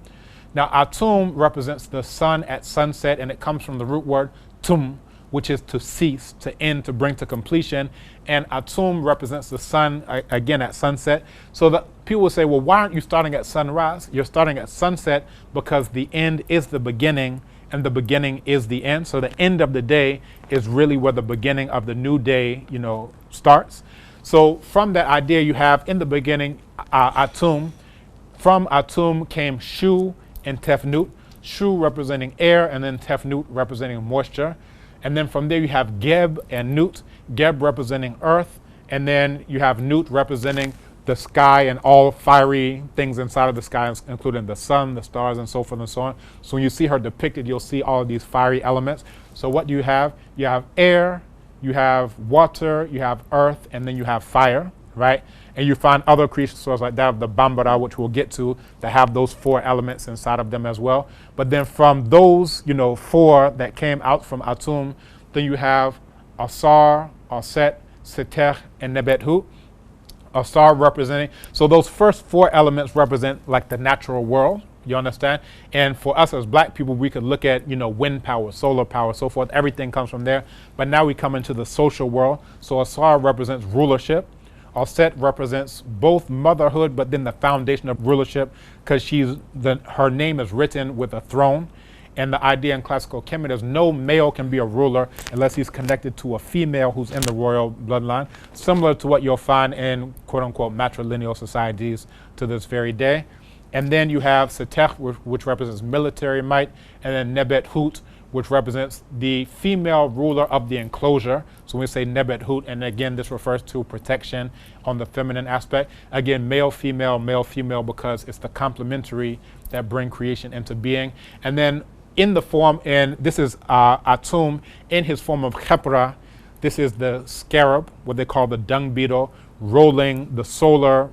Now, Atum represents the sun at sunset, and it comes from the root word tum, which is to cease, to end, to bring to completion. And Atum represents the sun, again, at sunset. So that people will say, well, why aren't you starting at sunrise? You're starting at sunset because the end is the beginning, and the beginning is the end. So the end of the day is really where the beginning of the new day, starts. So from that idea, you have in the beginning Atum. From Atum came Shu and Tefnut, Shu representing air, and then Tefnut representing moisture. And then from there you have Geb and Nut, Geb representing earth, and then you have Nut representing the sky and all fiery things inside of the sky, including the sun, the stars, and so forth and so on. So when you see her depicted, you'll see all of these fiery elements. So what do you have? You have air, you have water, you have earth, and then you have fire, right? And you find other creation stories like that of the Bambara, which we'll get to, that have those 4 elements inside of them as well. But then from those, 4 that came out from Atum, then you have Asar, Aset, Setech, and Nebethu. Asar representing, so those first 4 elements represent like the natural world, you understand? And for us as black people, we could look at, wind power, solar power, so forth. Everything comes from there. But now we come into the social world. So Asar represents rulership. Aset represents both motherhood, but then the foundation of rulership, because her name is written with a throne. And the idea in classical Kemet is no male can be a ruler unless he's connected to a female who's in the royal bloodline, similar to what you'll find in quote-unquote matrilineal societies to this very day. And then you have Setech, which represents military might, and then Nebet Hut, which represents the female ruler of the enclosure. So when we say Nebet Hut, and again, this refers to protection on the feminine aspect. Again, male, female, because it's the complementary that bring creation into being. And then in the form, and this is Atum, in his form of Khepra, this is the scarab, what they call the dung beetle, rolling the solar,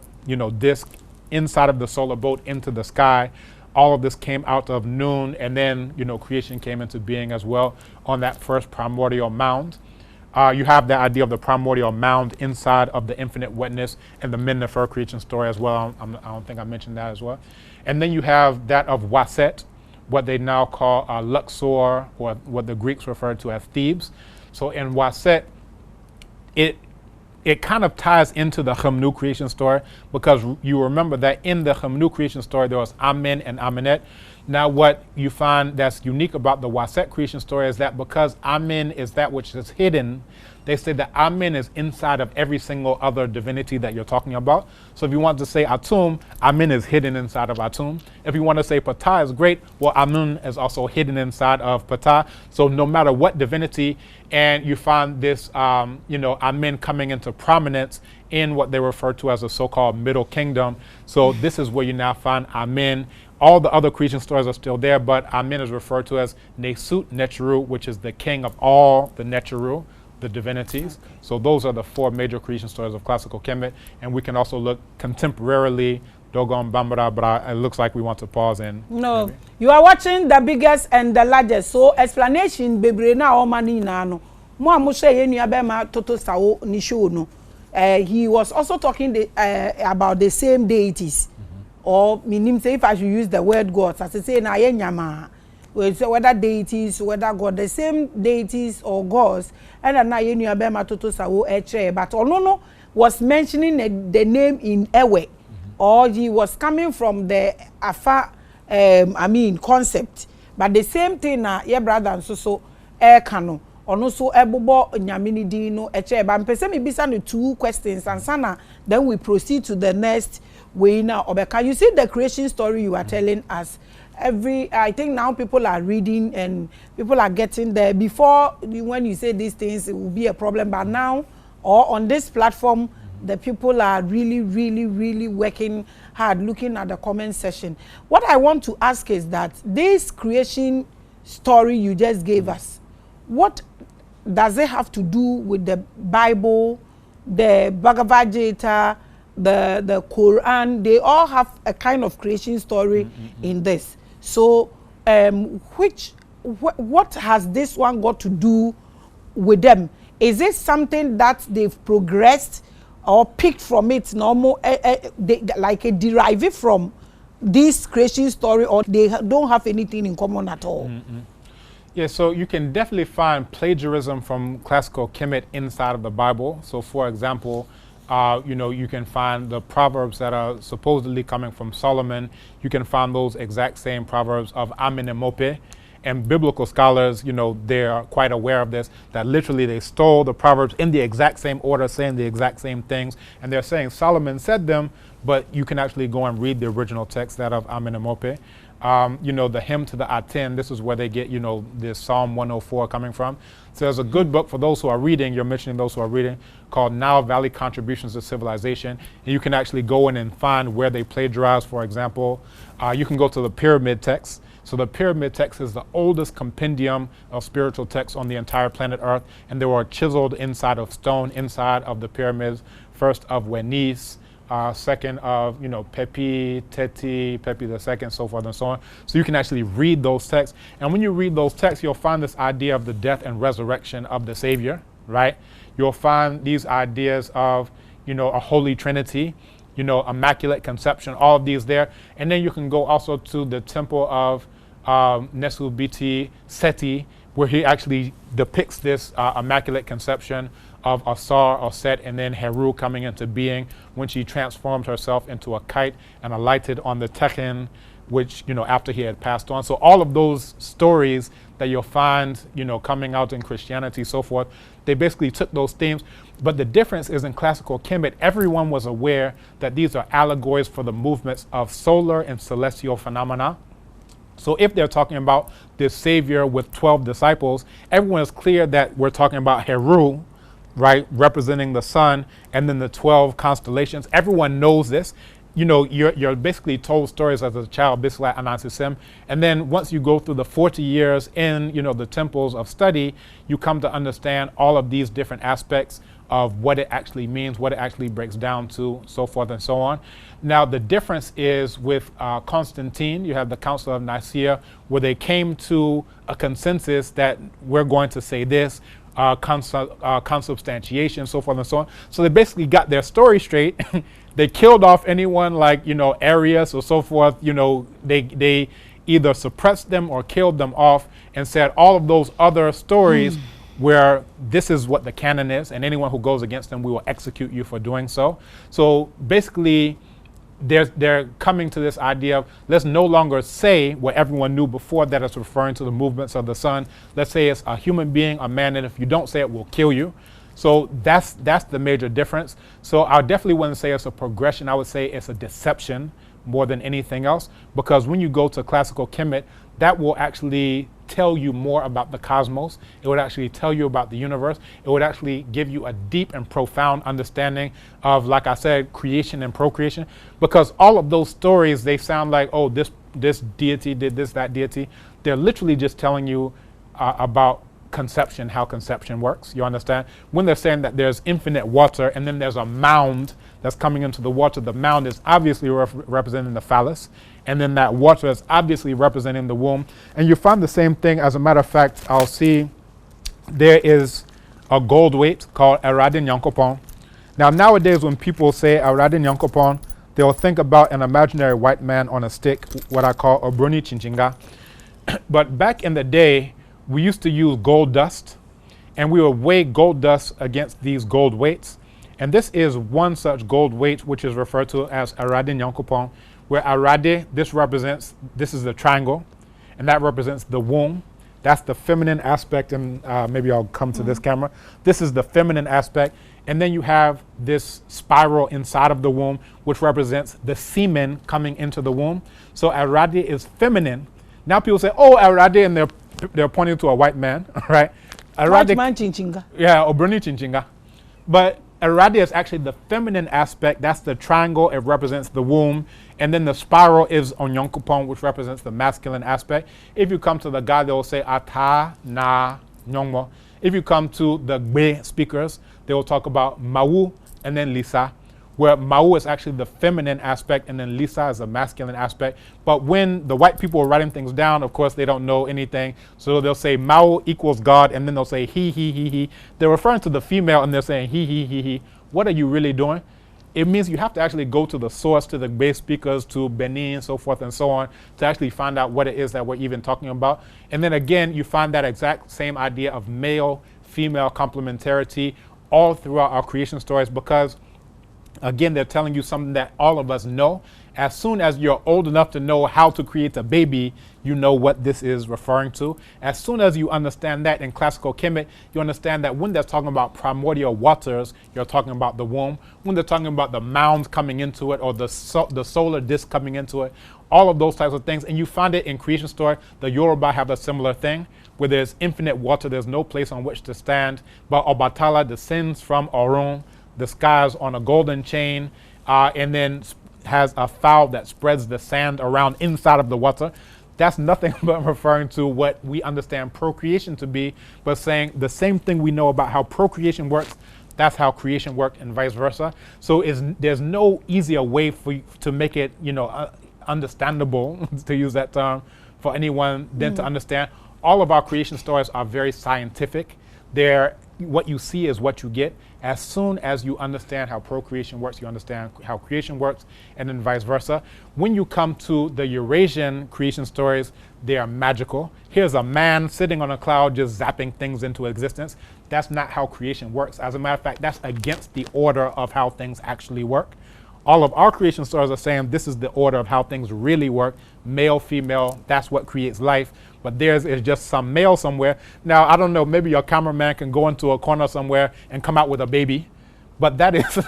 disc inside of the solar boat into the sky. All of this came out of Noon, and then, creation came into being as well on that first primordial mound. You have the idea of the primordial mound inside of the infinite wetness and the Men Nefer creation story as well. I don't think I mentioned that as well. And then you have that of Waset, what they now call Luxor, or what the Greeks referred to as Thebes. So in Waset, it kind of ties into the Chemnu creation story, because you remember that in the Chemnu creation story there was Amen and Amenet. Now what you find that's unique about the Waset creation story is that because Amen is that which is hidden, they say that Amen is inside of every single other divinity that you're talking about. So if you want to say Atum, Amen is hidden inside of Atum. If you want to say Ptah is great, well, Amun is also hidden inside of Ptah. So no matter what divinity, and you find this, Amen coming into prominence in what they refer to as the so-called Middle Kingdom. So this is where you now find Amen. All the other creation stories are still there, but Amen is referred to as Nesut Necheru, which is the king of all the Necheru, the divinities. Okay. So those are the 4 major creation stories of classical Kemet. And we can also look contemporarily, Dogon Bambara, but it looks like we want to pause and... No, maybe. You are watching the biggest and the largest. So explanation, bebre na o mani na no. Mo amushe yenu abema toto sawo ni show no. He was also talking about the same deities. Or meaning, say, if I should use the word gods, as I say, na yenyama, whether deities, whether God, the same deities or gods, and na yenu abema toto sawo eche. But Onono was mentioning the name in Ewe, or he was coming from the Afa, concept. But the same thing na ye brother and so kano. Ono so ebobo nyamini dino eche. But mpese me bisa no 2 questions and sana, then we proceed to the next way now. Obeka, you see the creation story you are telling us. I think now people are reading and people are getting there. Before, when you say these things, it will be a problem. But now, or on this platform, the people are really, really, really working hard, looking at the comment section. What I want to ask is that this creation story you just gave us, what does it have to do with the Bible, the Bhagavad Gita, the Quran? They all have a kind of creation story in this. So, what has this one got to do with them? Is it something that they've progressed or picked from it, normal, like a derived from this creation story, or they don't have anything in common at all? Yeah, so you can definitely find plagiarism from classical Kemet inside of the Bible. So, for example, you can find the proverbs that are supposedly coming from Solomon. You can find those exact same proverbs of Amen and Mope. And biblical scholars, they're quite aware of this, that literally they stole the proverbs in the exact same order, saying the exact same things. And they're saying Solomon said them, but you can actually go and read the original text, that of Amen and Mope. The hymn to the Aten, this is where they get, this Psalm 104 coming from. So there's a good book for those who are reading, you're mentioning those who are reading, called Nile Valley Contributions to Civilization. And you can actually go in and find where they plagiarize, for example. You can go to the pyramid text. So the pyramid text is the oldest compendium of spiritual texts on the entire planet Earth. And they were chiseled inside of stone, inside of the pyramids, first of Wenis, second of, Pepi, Teti, Pepi the second, so forth and so on. So you can actually read those texts. And when you read those texts, you'll find this idea of the death and resurrection of the Savior, right? You'll find these ideas of, a Holy Trinity, Immaculate Conception, all of these there. And then you can go also to the temple of Nesubiti Seti, where he actually depicts this Immaculate Conception of Asar or Set, and then Heru coming into being when she transformed herself into a kite and alighted on the Techen, which, after he had passed on. So all of those stories that you'll find, coming out in Christianity, so forth, They basically took those themes. But the difference is in classical Kemet, everyone was aware that these are allegories for the movements of solar and celestial phenomena. So if they're talking about this Savior with 12 disciples, everyone is clear that we're talking about Heru, right, representing the sun, and then the 12 constellations. Everyone knows this. You know, you're basically told stories as a child, basically like Anansisim. And then once you go through the 40 years in, you know, the temples of study, you come to understand all of these different aspects of what it actually means, what it actually breaks down to, so forth and so on. Now, the difference is with Constantine, you have the Council of Nicaea, where they came to a consensus that we're going to say this, consubstantiation, so forth and so on. So they basically got their story straight. They killed off anyone like, you know, Arius or so forth. You know, they either suppressed them or killed them off and said all of those other stories where this is what the canon is, and anyone who goes against them, we will execute you for doing so. So basically, they're coming to this idea of let's no longer say what everyone knew before, that it's referring to the movements of the sun. Let's say it's a human being, a man, and if you don't say it, we'll kill you. So that's the major difference. So I definitely wouldn't say it's a progression. I would say it's a deception more than anything else, because when you go to classical Kemet, that will actually tell you more about the cosmos. It would actually tell you about the universe. It would actually give you a deep and profound understanding of, like I said, creation and procreation, because all of those stories, they sound like, oh, this deity did this, that deity. They're literally just telling you about conception, how conception works. You understand? When they're saying that there's infinite water and then there's a mound that's coming into the water, the mound is obviously representing the phallus, and then that water is obviously representing the womb. And you find the same thing. As a matter of fact, I'll see there is a gold weight called Eradin Yankopon. Now, nowadays when people say Eradin Yankopon, they'll think about an imaginary white man on a stick, what I call Obroni Chinchinga. But back in the day, we used to use gold dust, and we would weigh gold dust against these gold weights. And this is one such gold weight, which is referred to as Arade Nyankopon, where Arade, this is the triangle, and that represents the womb. That's the feminine aspect, and maybe I'll come to this camera. This is the feminine aspect. And then you have this spiral inside of the womb, which represents the semen coming into the womb. So Arade is feminine. Now people say, oh, Arade, and they're pointing to a white man, right? White man Chinchinga. Yeah, Obroni Chinchinga. But Arade is actually the feminine aspect. That's the triangle. It represents the womb. And then the spiral is Onyonkupon, which represents the masculine aspect. If you come to the God, they will say Ata, Na, Nyongmo. If you come to the Gbe speakers, they will talk about Mawu and then Lisa, where Mawu is actually the feminine aspect and then Lisa is the masculine aspect. But when the white people are writing things down, of course, they don't know anything. So they'll say Mawu equals God, and then they'll say he. They're referring to the female, and they're saying he. What are you really doing? It means you have to actually go to the source, to the base speakers, to Benin, so forth and so on, to actually find out what it is that we're even talking about. And then again, you find that exact same idea of male-female complementarity all throughout our creation stories, because again, they're telling you something that all of us know. As soon as you're old enough to know how to create a baby, you know what this is referring to. As soon as you understand that in classical Kemet, you understand that when they're talking about primordial waters, you're talking about the womb. When they're talking about the mound coming into it, or the solar disk coming into it, all of those types of things. And you find it in creation story. The Yoruba have a similar thing, where there's infinite water, there's no place on which to stand. But Obatala descends from Orun, the skies on a golden chain, and then has a fowl that spreads the sand around inside of the water. That's nothing but referring to what we understand procreation to be, but saying the same thing we know about how procreation works, that's how creation worked, and vice versa. So there's no easier way to make it, understandable, to use that term, for anyone than to understand. All of our creation stories are very scientific. What you see is what you get. As soon as you understand how procreation works, you understand how creation works, and then vice versa. When you come to the Eurasian creation stories, they are magical. Here's a man sitting on a cloud just zapping things into existence. That's not how creation works. As a matter of fact, that's against the order of how things actually work. all of our creation stories are saying this is the order of how things really work. Male, female, that's what creates life. But theirs is just some male somewhere. Now, I don't know, maybe your cameraman can go into a corner somewhere and come out with a baby. But that is,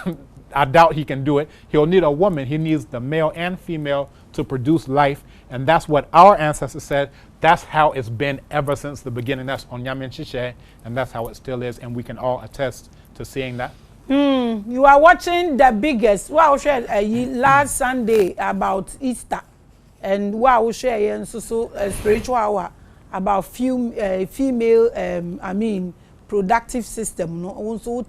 I doubt he can do it. He'll need a woman. He needs the male and female to produce life. And that's what our ancestors said. That's how it's been ever since the beginning. That's Onyame Nchiche, and that's how it still is. And we can all attest to seeing that. You are watching the biggest. Wow, shared last Sunday about Easter, and wow, share so spiritual hour about female. I mean, productive system. No, also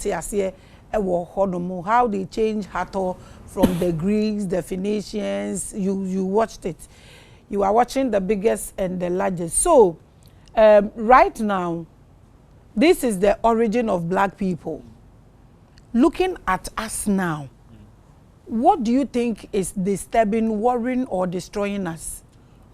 how they change Hathor from the Greeks, the Phoenicians. You watched it. You are watching the biggest and the largest. So, right now, this is the origin of black people. Looking at us now, what do you think is disturbing, worrying, or destroying us?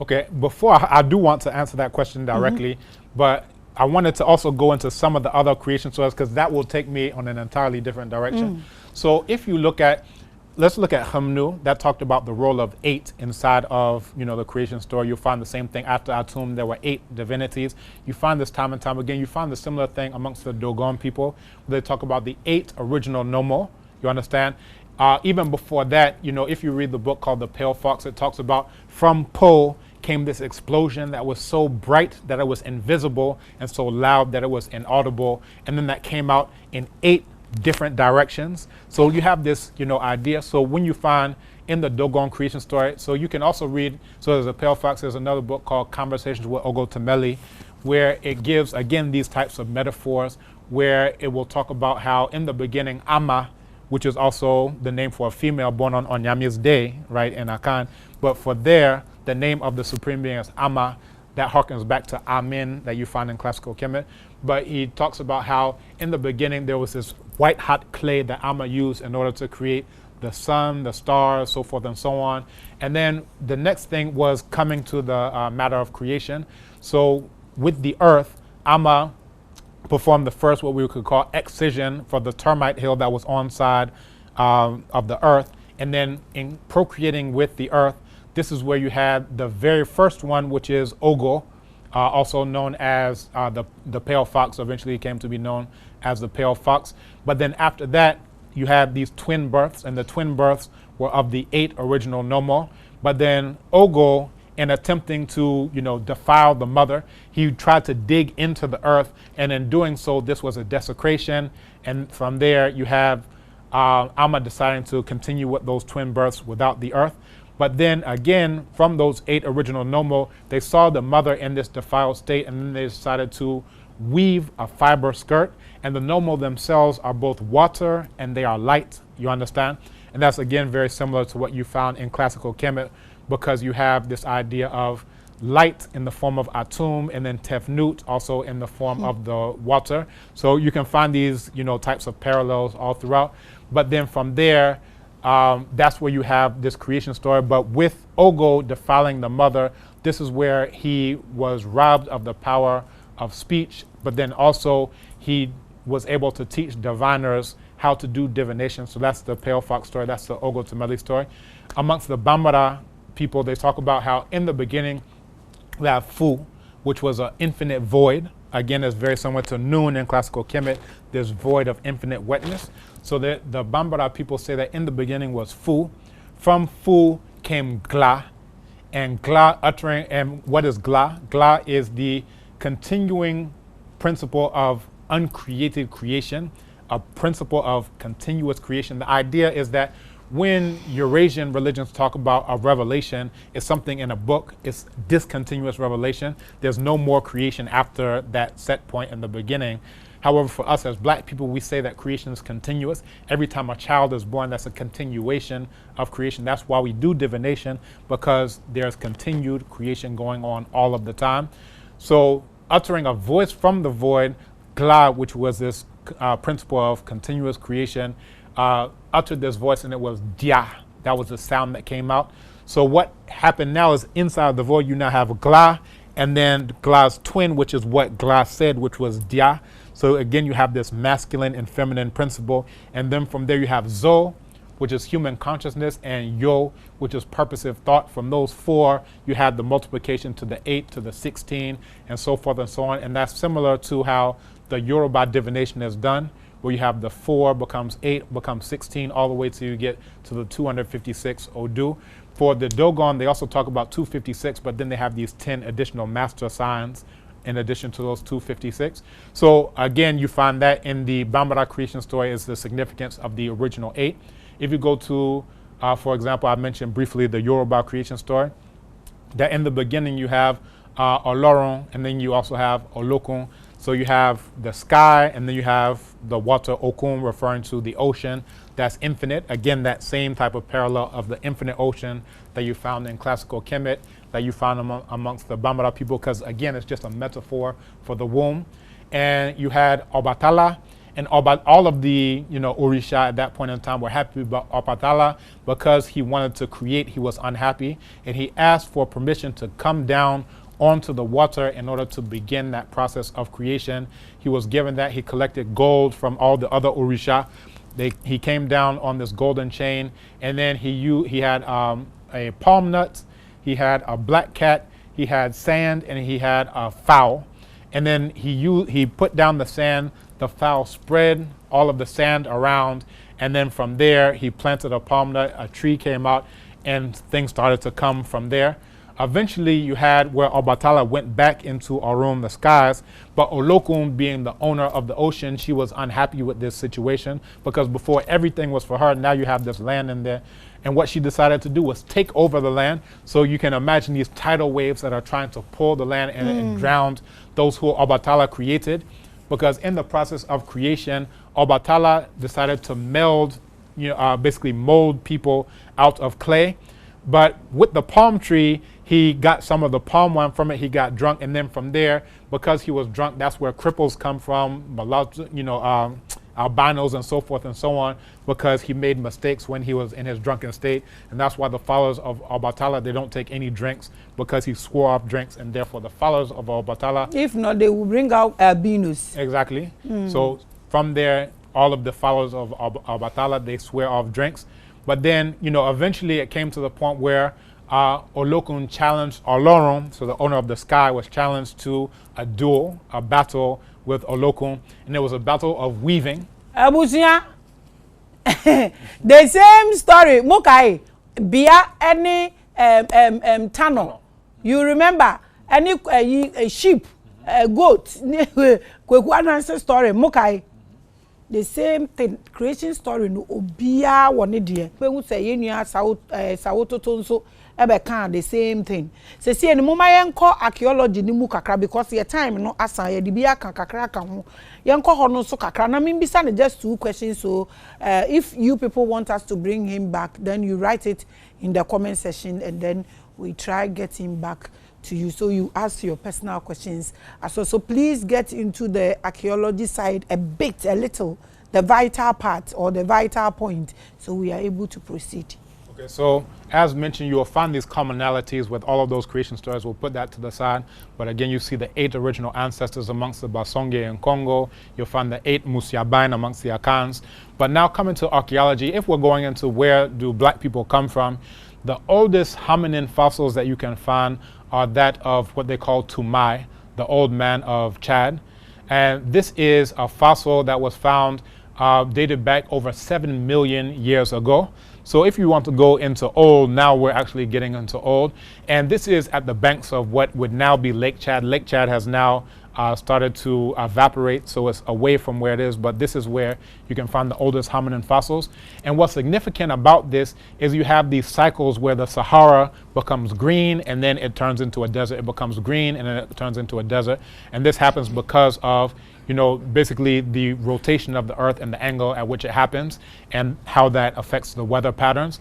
Okay, before I do want to answer that question directly, but I wanted to also go into some of the other creation stories because that will take me on an entirely different direction. So if you look at, let's look at Hamnu, that talked about the role of 8 inside of, the creation story. You'll find the same thing after Atum. There were 8 divinities. You find this time and time again. You find the similar thing amongst the Dogon people. They talk about the 8 original Nomo. You understand? Even before that, if you read the book called The Pale Fox, it talks about from Po came this explosion that was so bright that it was invisible and so loud that it was inaudible. And then that came out in 8 different directions. So you have this, idea. So when you find in the Dogon creation story, so you can also read, so there's a Pale Fox, there's another book called Conversations with Ogotemeli, where it gives, again, these types of metaphors, where it will talk about how in the beginning, Ama, which is also the name for a female born on Onyame's day, right, in Akan, but for there, the name of the supreme being is Ama. That harkens back to Amen that you find in classical Kemet. But he talks about how in the beginning there was this white hot clay that Amma used in order to create the sun, the stars, so forth and so on. And then the next thing was coming to the matter of creation. So with the earth, Amma performed the first what we could call excision for the termite hill that was on side of the earth. And then in procreating with the earth, this is where you had the very first one, which is Ogo, also known as the Pale Fox. Eventually came to be known as the Pale Fox. But then after that, you had these twin births, and the twin births were of the 8 original Nomo. But then Ogo, in attempting to, defile the mother, he tried to dig into the earth, and in doing so, this was a desecration. And from there, you have Amma deciding to continue with those twin births without the earth. But then again, from those 8 original Nomo, they saw the mother in this defiled state, and then they decided to weave a fiber skirt. And the Nomo themselves are both water and they are light, you understand? And that's again very similar to what you found in classical Kemet, because you have this idea of light in the form of Atum, and then Tefnut also in the form of the water. So you can find these, types of parallels all throughout. But then from there, that's where you have this creation story. But with Ogo defiling the mother, this is where he was robbed of the power of speech, but then also he was able to teach diviners how to do divination. So that's the Pale Fox story. That's the Ogotemeli story. Amongst the Bambara people, they talk about how in the beginning we have Fu, which was an infinite void. Again, it's very similar to Nun in classical Kemet. There's void of infinite wetness. So the Bambara people say that in the beginning was Fu. From Fu came Gla, and Gla uttering, and what is Gla? Gla is the continuing principle of uncreated creation, a principle of continuous creation. The idea is that when Eurasian religions talk about a revelation, it's something in a book, it's discontinuous revelation. There's no more creation after that set point in the beginning. However, for us as black people, we say that creation is continuous. Every time a child is born, that's a continuation of creation. That's why we do divination, because there's continued creation going on all of the time. So uttering a voice from the void, Gla, which was this principle of continuous creation, uttered this voice, and it was Dia. That was the sound that came out. So what happened now is inside the void, you now have Gla, and then Gla's twin, which is what Gla said, which was Dia. So again, you have this masculine and feminine principle. And then from there you have Zo, which is human consciousness, and Yo, which is purposive thought. From those 4, you had the multiplication to the 8 to the 16 and so forth and so on. And that's similar to how the Yoruba divination is done, where you have the 4 becomes 8, becomes 16, all the way till you get to the 256 Odu. For the Dogon, they also talk about 256, but then they have these 10 additional master signs in addition to those 256. So again, you find that in the Bambara creation story is the significance of the original 8. If you go to, for example, I mentioned briefly the Yoruba creation story, that in the beginning you have Olorun, and then you also have Olokun. So you have the sky, and then you have the water, Okun, referring to the ocean that's infinite. Again, that same type of parallel of the infinite ocean that you found in classical Kemet, that you found amongst the Bambara people, because again, it's just a metaphor for the womb. And you had Obatala, and all of the Orisha at that point in time were happy about Obatala because he wanted to create. He was unhappy, and he asked for permission to come down onto the water in order to begin that process of creation. He was given that. He collected gold from all the other Orisha. He came down on this golden chain, and then he had a palm nut, he had a black cat, he had sand, and he had a fowl. And then he put down the sand, the fowl spread all of the sand around, and then from there he planted a palm nut, a tree came out, and things started to come from there. Eventually you had where Obatala went back into Orun, the skies, but Olokun, being the owner of the ocean, she was unhappy with this situation because before everything was for her, now you have this land in there. And what she decided to do was take over the land. So you can imagine these tidal waves that are trying to pull the land and drown those who Obatala created. Because in the process of creation, Obatala decided to basically mold people out of clay. But with the palm tree, he got some of the palm wine from it. He got drunk, and then from there, because he was drunk, that's where cripples come from, albinos and so forth and so on, because he made mistakes when he was in his drunken state. And that's why the followers of Obatala, they don't take any drinks, because he swore off drinks, and therefore the followers of Obatala, if not, they will bring out albinos. Exactly. So from there, all of the followers of Obatala, they swear off drinks. But then, eventually it came to the point where Olokun challenged Olorun, so the owner of the sky was challenged to a duel, a battle with Olokun, and it was a battle of weaving. Abusia, the same story. Mokai, Bia, any tunnel. You remember any a sheep, a goat, Kwekwana story. Mokai. The same thing, creation story no obia woni de. When we say yenua sawoto tonso ebe kan the same thing. Se see ni moma yenko archaeology ni mu kakra because your time no asan ye de bia kan kakra kan ho. Yenko ho no so kakra na mimbisa ne just 2 questions. So if you people want us to bring him back, then you write it in the comment section and then we try get him back to you, so you ask your personal questions as well. So please get into the archaeology side a little, the vital part or the vital point, so we are able to proceed. Okay, so as mentioned, you will find these commonalities with all of those creation stories. We'll put that to the side. But again, you see the 8 original ancestors amongst the Basonge and Congo. You'll find the 8 Musiabain amongst the Akans. But now coming to archaeology, if we're going into where do black people come from, the oldest hominin fossils that you can find are that of what they call Tumai, the old man of Chad. And this is a fossil that was found dated back over 7 million years ago. So if you want to go into old, now we're actually getting into old. And this is at the banks of what would now be Lake Chad. Lake Chad has now started to evaporate, so it's away from where it is, but this is where you can find the oldest hominin fossils. And what's significant about this is you have these cycles where the Sahara becomes green and then it turns into a desert. It becomes green and then it turns into a desert. And this happens because of, basically the rotation of the earth and the angle at which it happens and how that affects the weather patterns.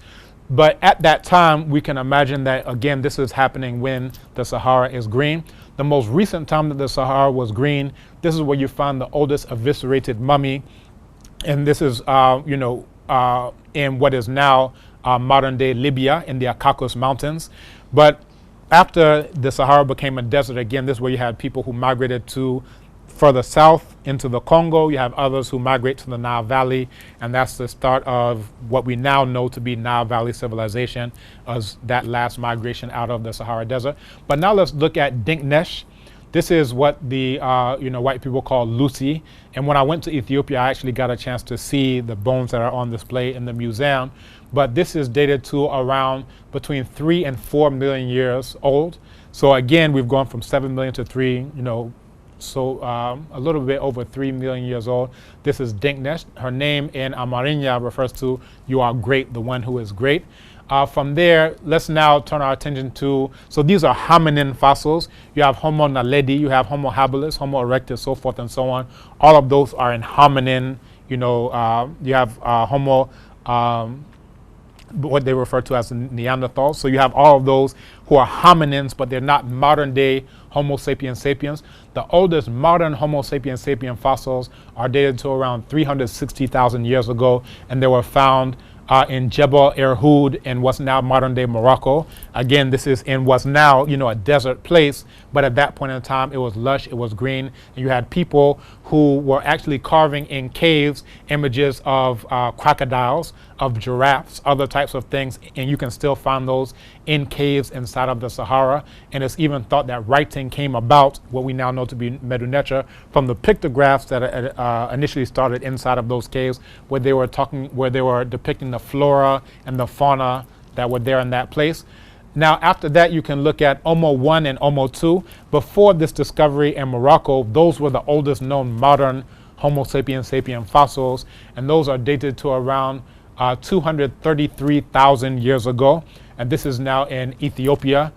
But at that time, we can imagine that, again, this is happening when the Sahara is green. The most recent time that the Sahara was green, this is where you find the oldest eviscerated mummy. And this is, in what is now modern-day Libya in the Caucasus Mountains. But after the Sahara became a desert, again, this is where you had people who migrated to further south into the Congo. You have others who migrate to the Nile Valley, and that's the start of what we now know to be Nile Valley civilization, as that last migration out of the Sahara Desert. But now let's look at Dinknesh. This is what the white people call Lucy. And when I went to Ethiopia, I actually got a chance to see the bones that are on display in the museum. But this is dated to around between 3 and 4 million years old. So again, we've gone from 7 million to 3, so a little bit over 3 million years old. This is Dinknesh. Her name in Amarinya refers to "you are great," the one who is great. From there, let's now turn our attention to, so these are hominin fossils. You have Homo naledi, you have Homo habilis, Homo erectus, so forth and so on. All of those are in hominin. You have Homo, what they refer to as Neanderthals. So you have all of those who are hominins, but they're not modern day Homo sapiens sapiens. The oldest modern Homo sapiens sapien fossils are dated to around 360,000 years ago, and they were found in Jebel Erhoud in what's now modern day Morocco. Again, this is in what's now, a desert place, but at that point in time, it was lush, it was green, and you had people who were actually carving in caves images of crocodiles, of giraffes, other types of things, and you can still find those in caves inside of the Sahara. And it's even thought that writing came about, what we now know to be Medu Neter, from the pictographs that initially started inside of those caves, where they were depicting the flora and the fauna that were there in that place. Now, after that, you can look at Omo 1 and Omo 2. Before this discovery in Morocco, those were the oldest known modern Homo sapiens sapien fossils, and those are dated to around 233,000 years ago, and this is now in Ethiopia.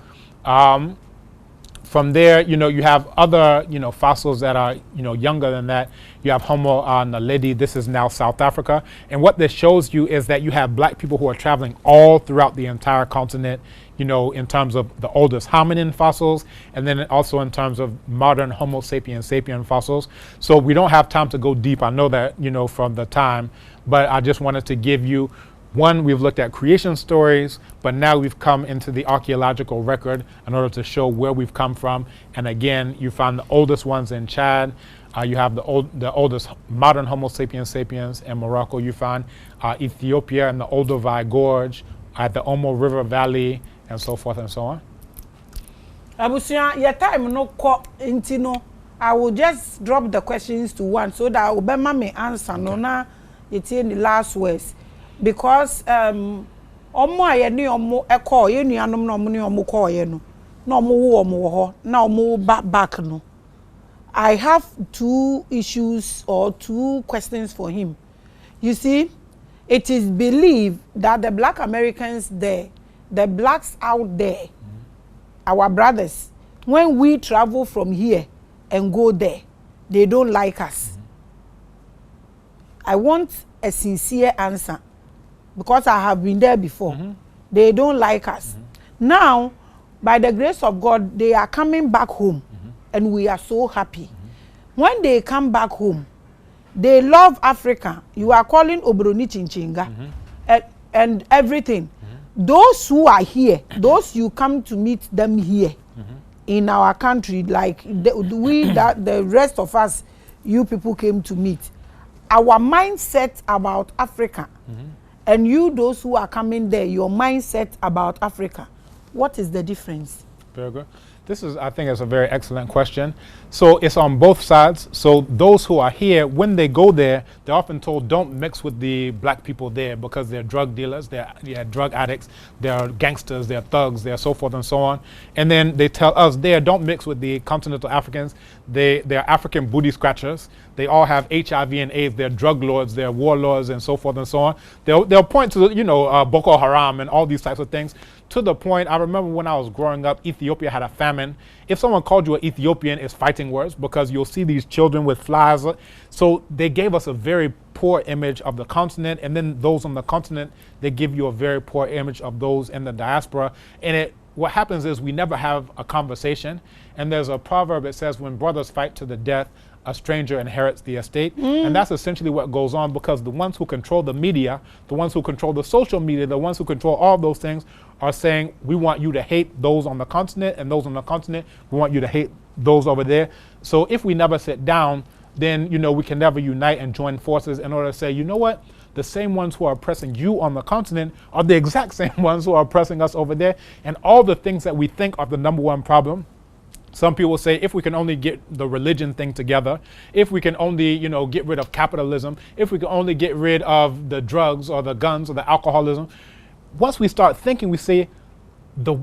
From there, you have other, fossils that are, younger than that. You have Homo naledi. This is now South Africa. And what this shows you is that you have black people who are traveling all throughout the entire continent, in terms of the oldest hominin fossils, and then also in terms of modern Homo sapiens sapien fossils. So we don't have time to go deep. I know that, from the time, but I just wanted to give you, one, we've looked at creation stories, but now we've come into the archaeological record in order to show where we've come from. And again, you find the oldest ones in Chad. You have the oldest modern Homo sapiens sapiens in Morocco. You find Ethiopia and the Olduvai Gorge, at the Omo River Valley, and so forth and so on. Abusia, your time no ko intino. I will just drop the questions to one so that Obama may answer. Okay. No, na it's in the last words. Because omo aye ni omo eko ye nuanom na omo ni omo ko ye no na omo wo omo ho na omo back no. I have two issues or two questions for him. You see, it is believed that the black Americans there, the blacks out there, our brothers, when we travel from here and go there, they don't like us. I want a sincere answer. Because I have been there before. They don't like us. Now, by the grace of God, they are coming back home. And we are so happy. When they come back home, they love Africa. You are calling Obroni Chinchinga and everything. Those who are here, those you come to meet them here in our country, like the rest of us, you people came to meet. Our mindset about Africa, and you, those who are coming there, your mindset about Africa, what is the difference? Very good. I think it's a very excellent question. So it's on both sides. So those who are here, when they go there, they're often told don't mix with the black people there because they're drug dealers, they're drug addicts, they're gangsters, they're thugs, they're so forth and so on. And then they tell us there, don't mix with the continental Africans. They're African booty scratchers. They all have HIV and AIDS. They're drug lords, they're warlords, and so forth and so on. They'll point to, Boko Haram and all these types of things. To the point, I remember when I was growing up, Ethiopia had a famine. If someone called you an Ethiopian, it's fighting words because you'll see these children with flies. So they gave us a very poor image of the continent, and then those on the continent, they give you a very poor image of those in the diaspora. And what happens is we never have a conversation. And there's a proverb that says, when brothers fight to the death, a stranger inherits the estate. And that's essentially what goes on, because the ones who control the media, the ones who control the social media, the ones who control all those things are saying, we want you to hate those on the continent, and those on the continent, we want you to hate those over there. So if we never sit down, then, you know, we can never unite and join forces in order to say, you know what, the same ones who are oppressing you on the continent are the exact same ones who are oppressing us over there. And all the things that we think are the number one problem. Some people say if we can only get the religion thing together, if we can only, you know, get rid of capitalism, if we can only get rid of the drugs or the guns or the alcoholism, once we start thinking, we say the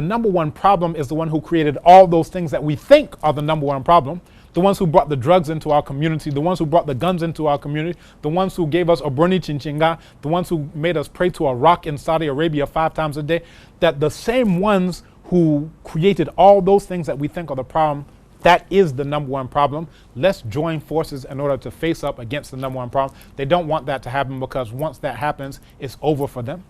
number one problem is the one who created all those things that we think are the number one problem. The ones who brought the drugs into our community, the ones who brought the guns into our community, the ones who gave us Obroni Chinchinga, the ones who made us pray to a rock in Saudi Arabia 5 times a day, that the same ones who created all those things that we think are the problem, that is the number one problem. Let's join forces in order to face up against the number one problem. They don't want that to happen because once that happens, it's over for them.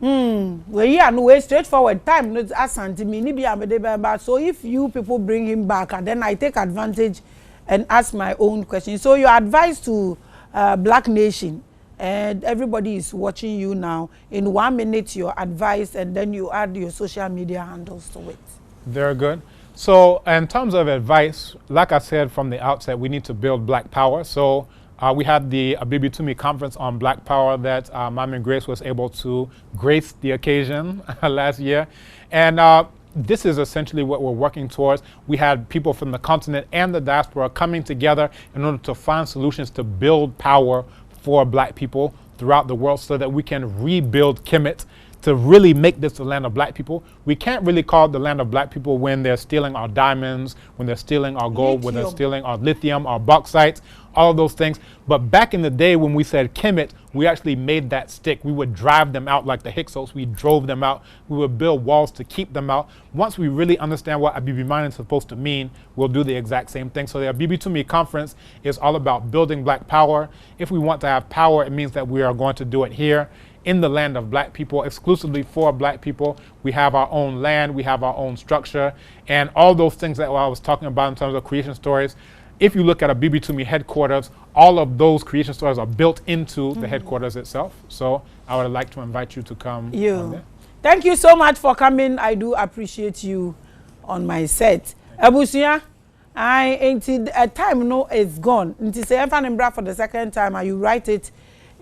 Well, yeah, no way, straightforward time. No, so if you people bring him back, and then I take advantage and ask my own question. So your advice to Black Nation, and everybody is watching you now. In 1 minute, your advice, and then you add your social media handles to it. Very good. So in terms of advice, like I said from the outset, we need to build Black power. So we had the Abibi Tumi conference on Black Power that Maame Grace was able to grace the occasion last year. And this is essentially what we're working towards. We had people from the continent and the diaspora coming together in order to find solutions to build power for Black people throughout the world so that we can rebuild Kemet to really make this the land of Black people. We can't really call it the land of Black people when they're stealing our diamonds, when they're stealing our gold, when they're stealing our lithium, our bauxite, all of those things. But back in the day when we said Kemet, we actually made that stick. We would drive them out like the Hyksos. We drove them out. We would build walls to keep them out. Once we really understand what Abibi mining is supposed to mean, we'll do the exact same thing. So the Abibi Tumi conference is all about building Black power. If we want to have power, it means that we are going to do it here in the land of Black people, exclusively for Black people. We have our own land, we have our own structure, and all those things that I was talking about in terms of creation stories. If you look at Abibi Tumi headquarters, all of those creation stories are built into the headquarters itself. So I would like to invite you to come on there. Thank you so much for coming. I do appreciate you on my set. Abusia, I ain't a time no it's gone. Nti say Mbra for the second time and you write it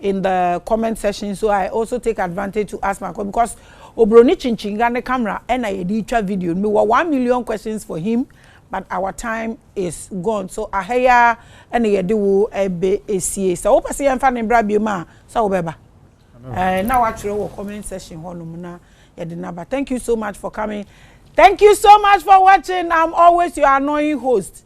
in the comment section, so I also take advantage to ask my question because Obroni Chinchinga the camera and I did a video. Me were 1 million questions for him, but our time is gone. So I hear and I do a BACA. So opa say Mbra bioma so beba. Now actually comment section honumuna yedinaba. Thank you so much for coming. Thank you so much for watching. I'm always your annoying host.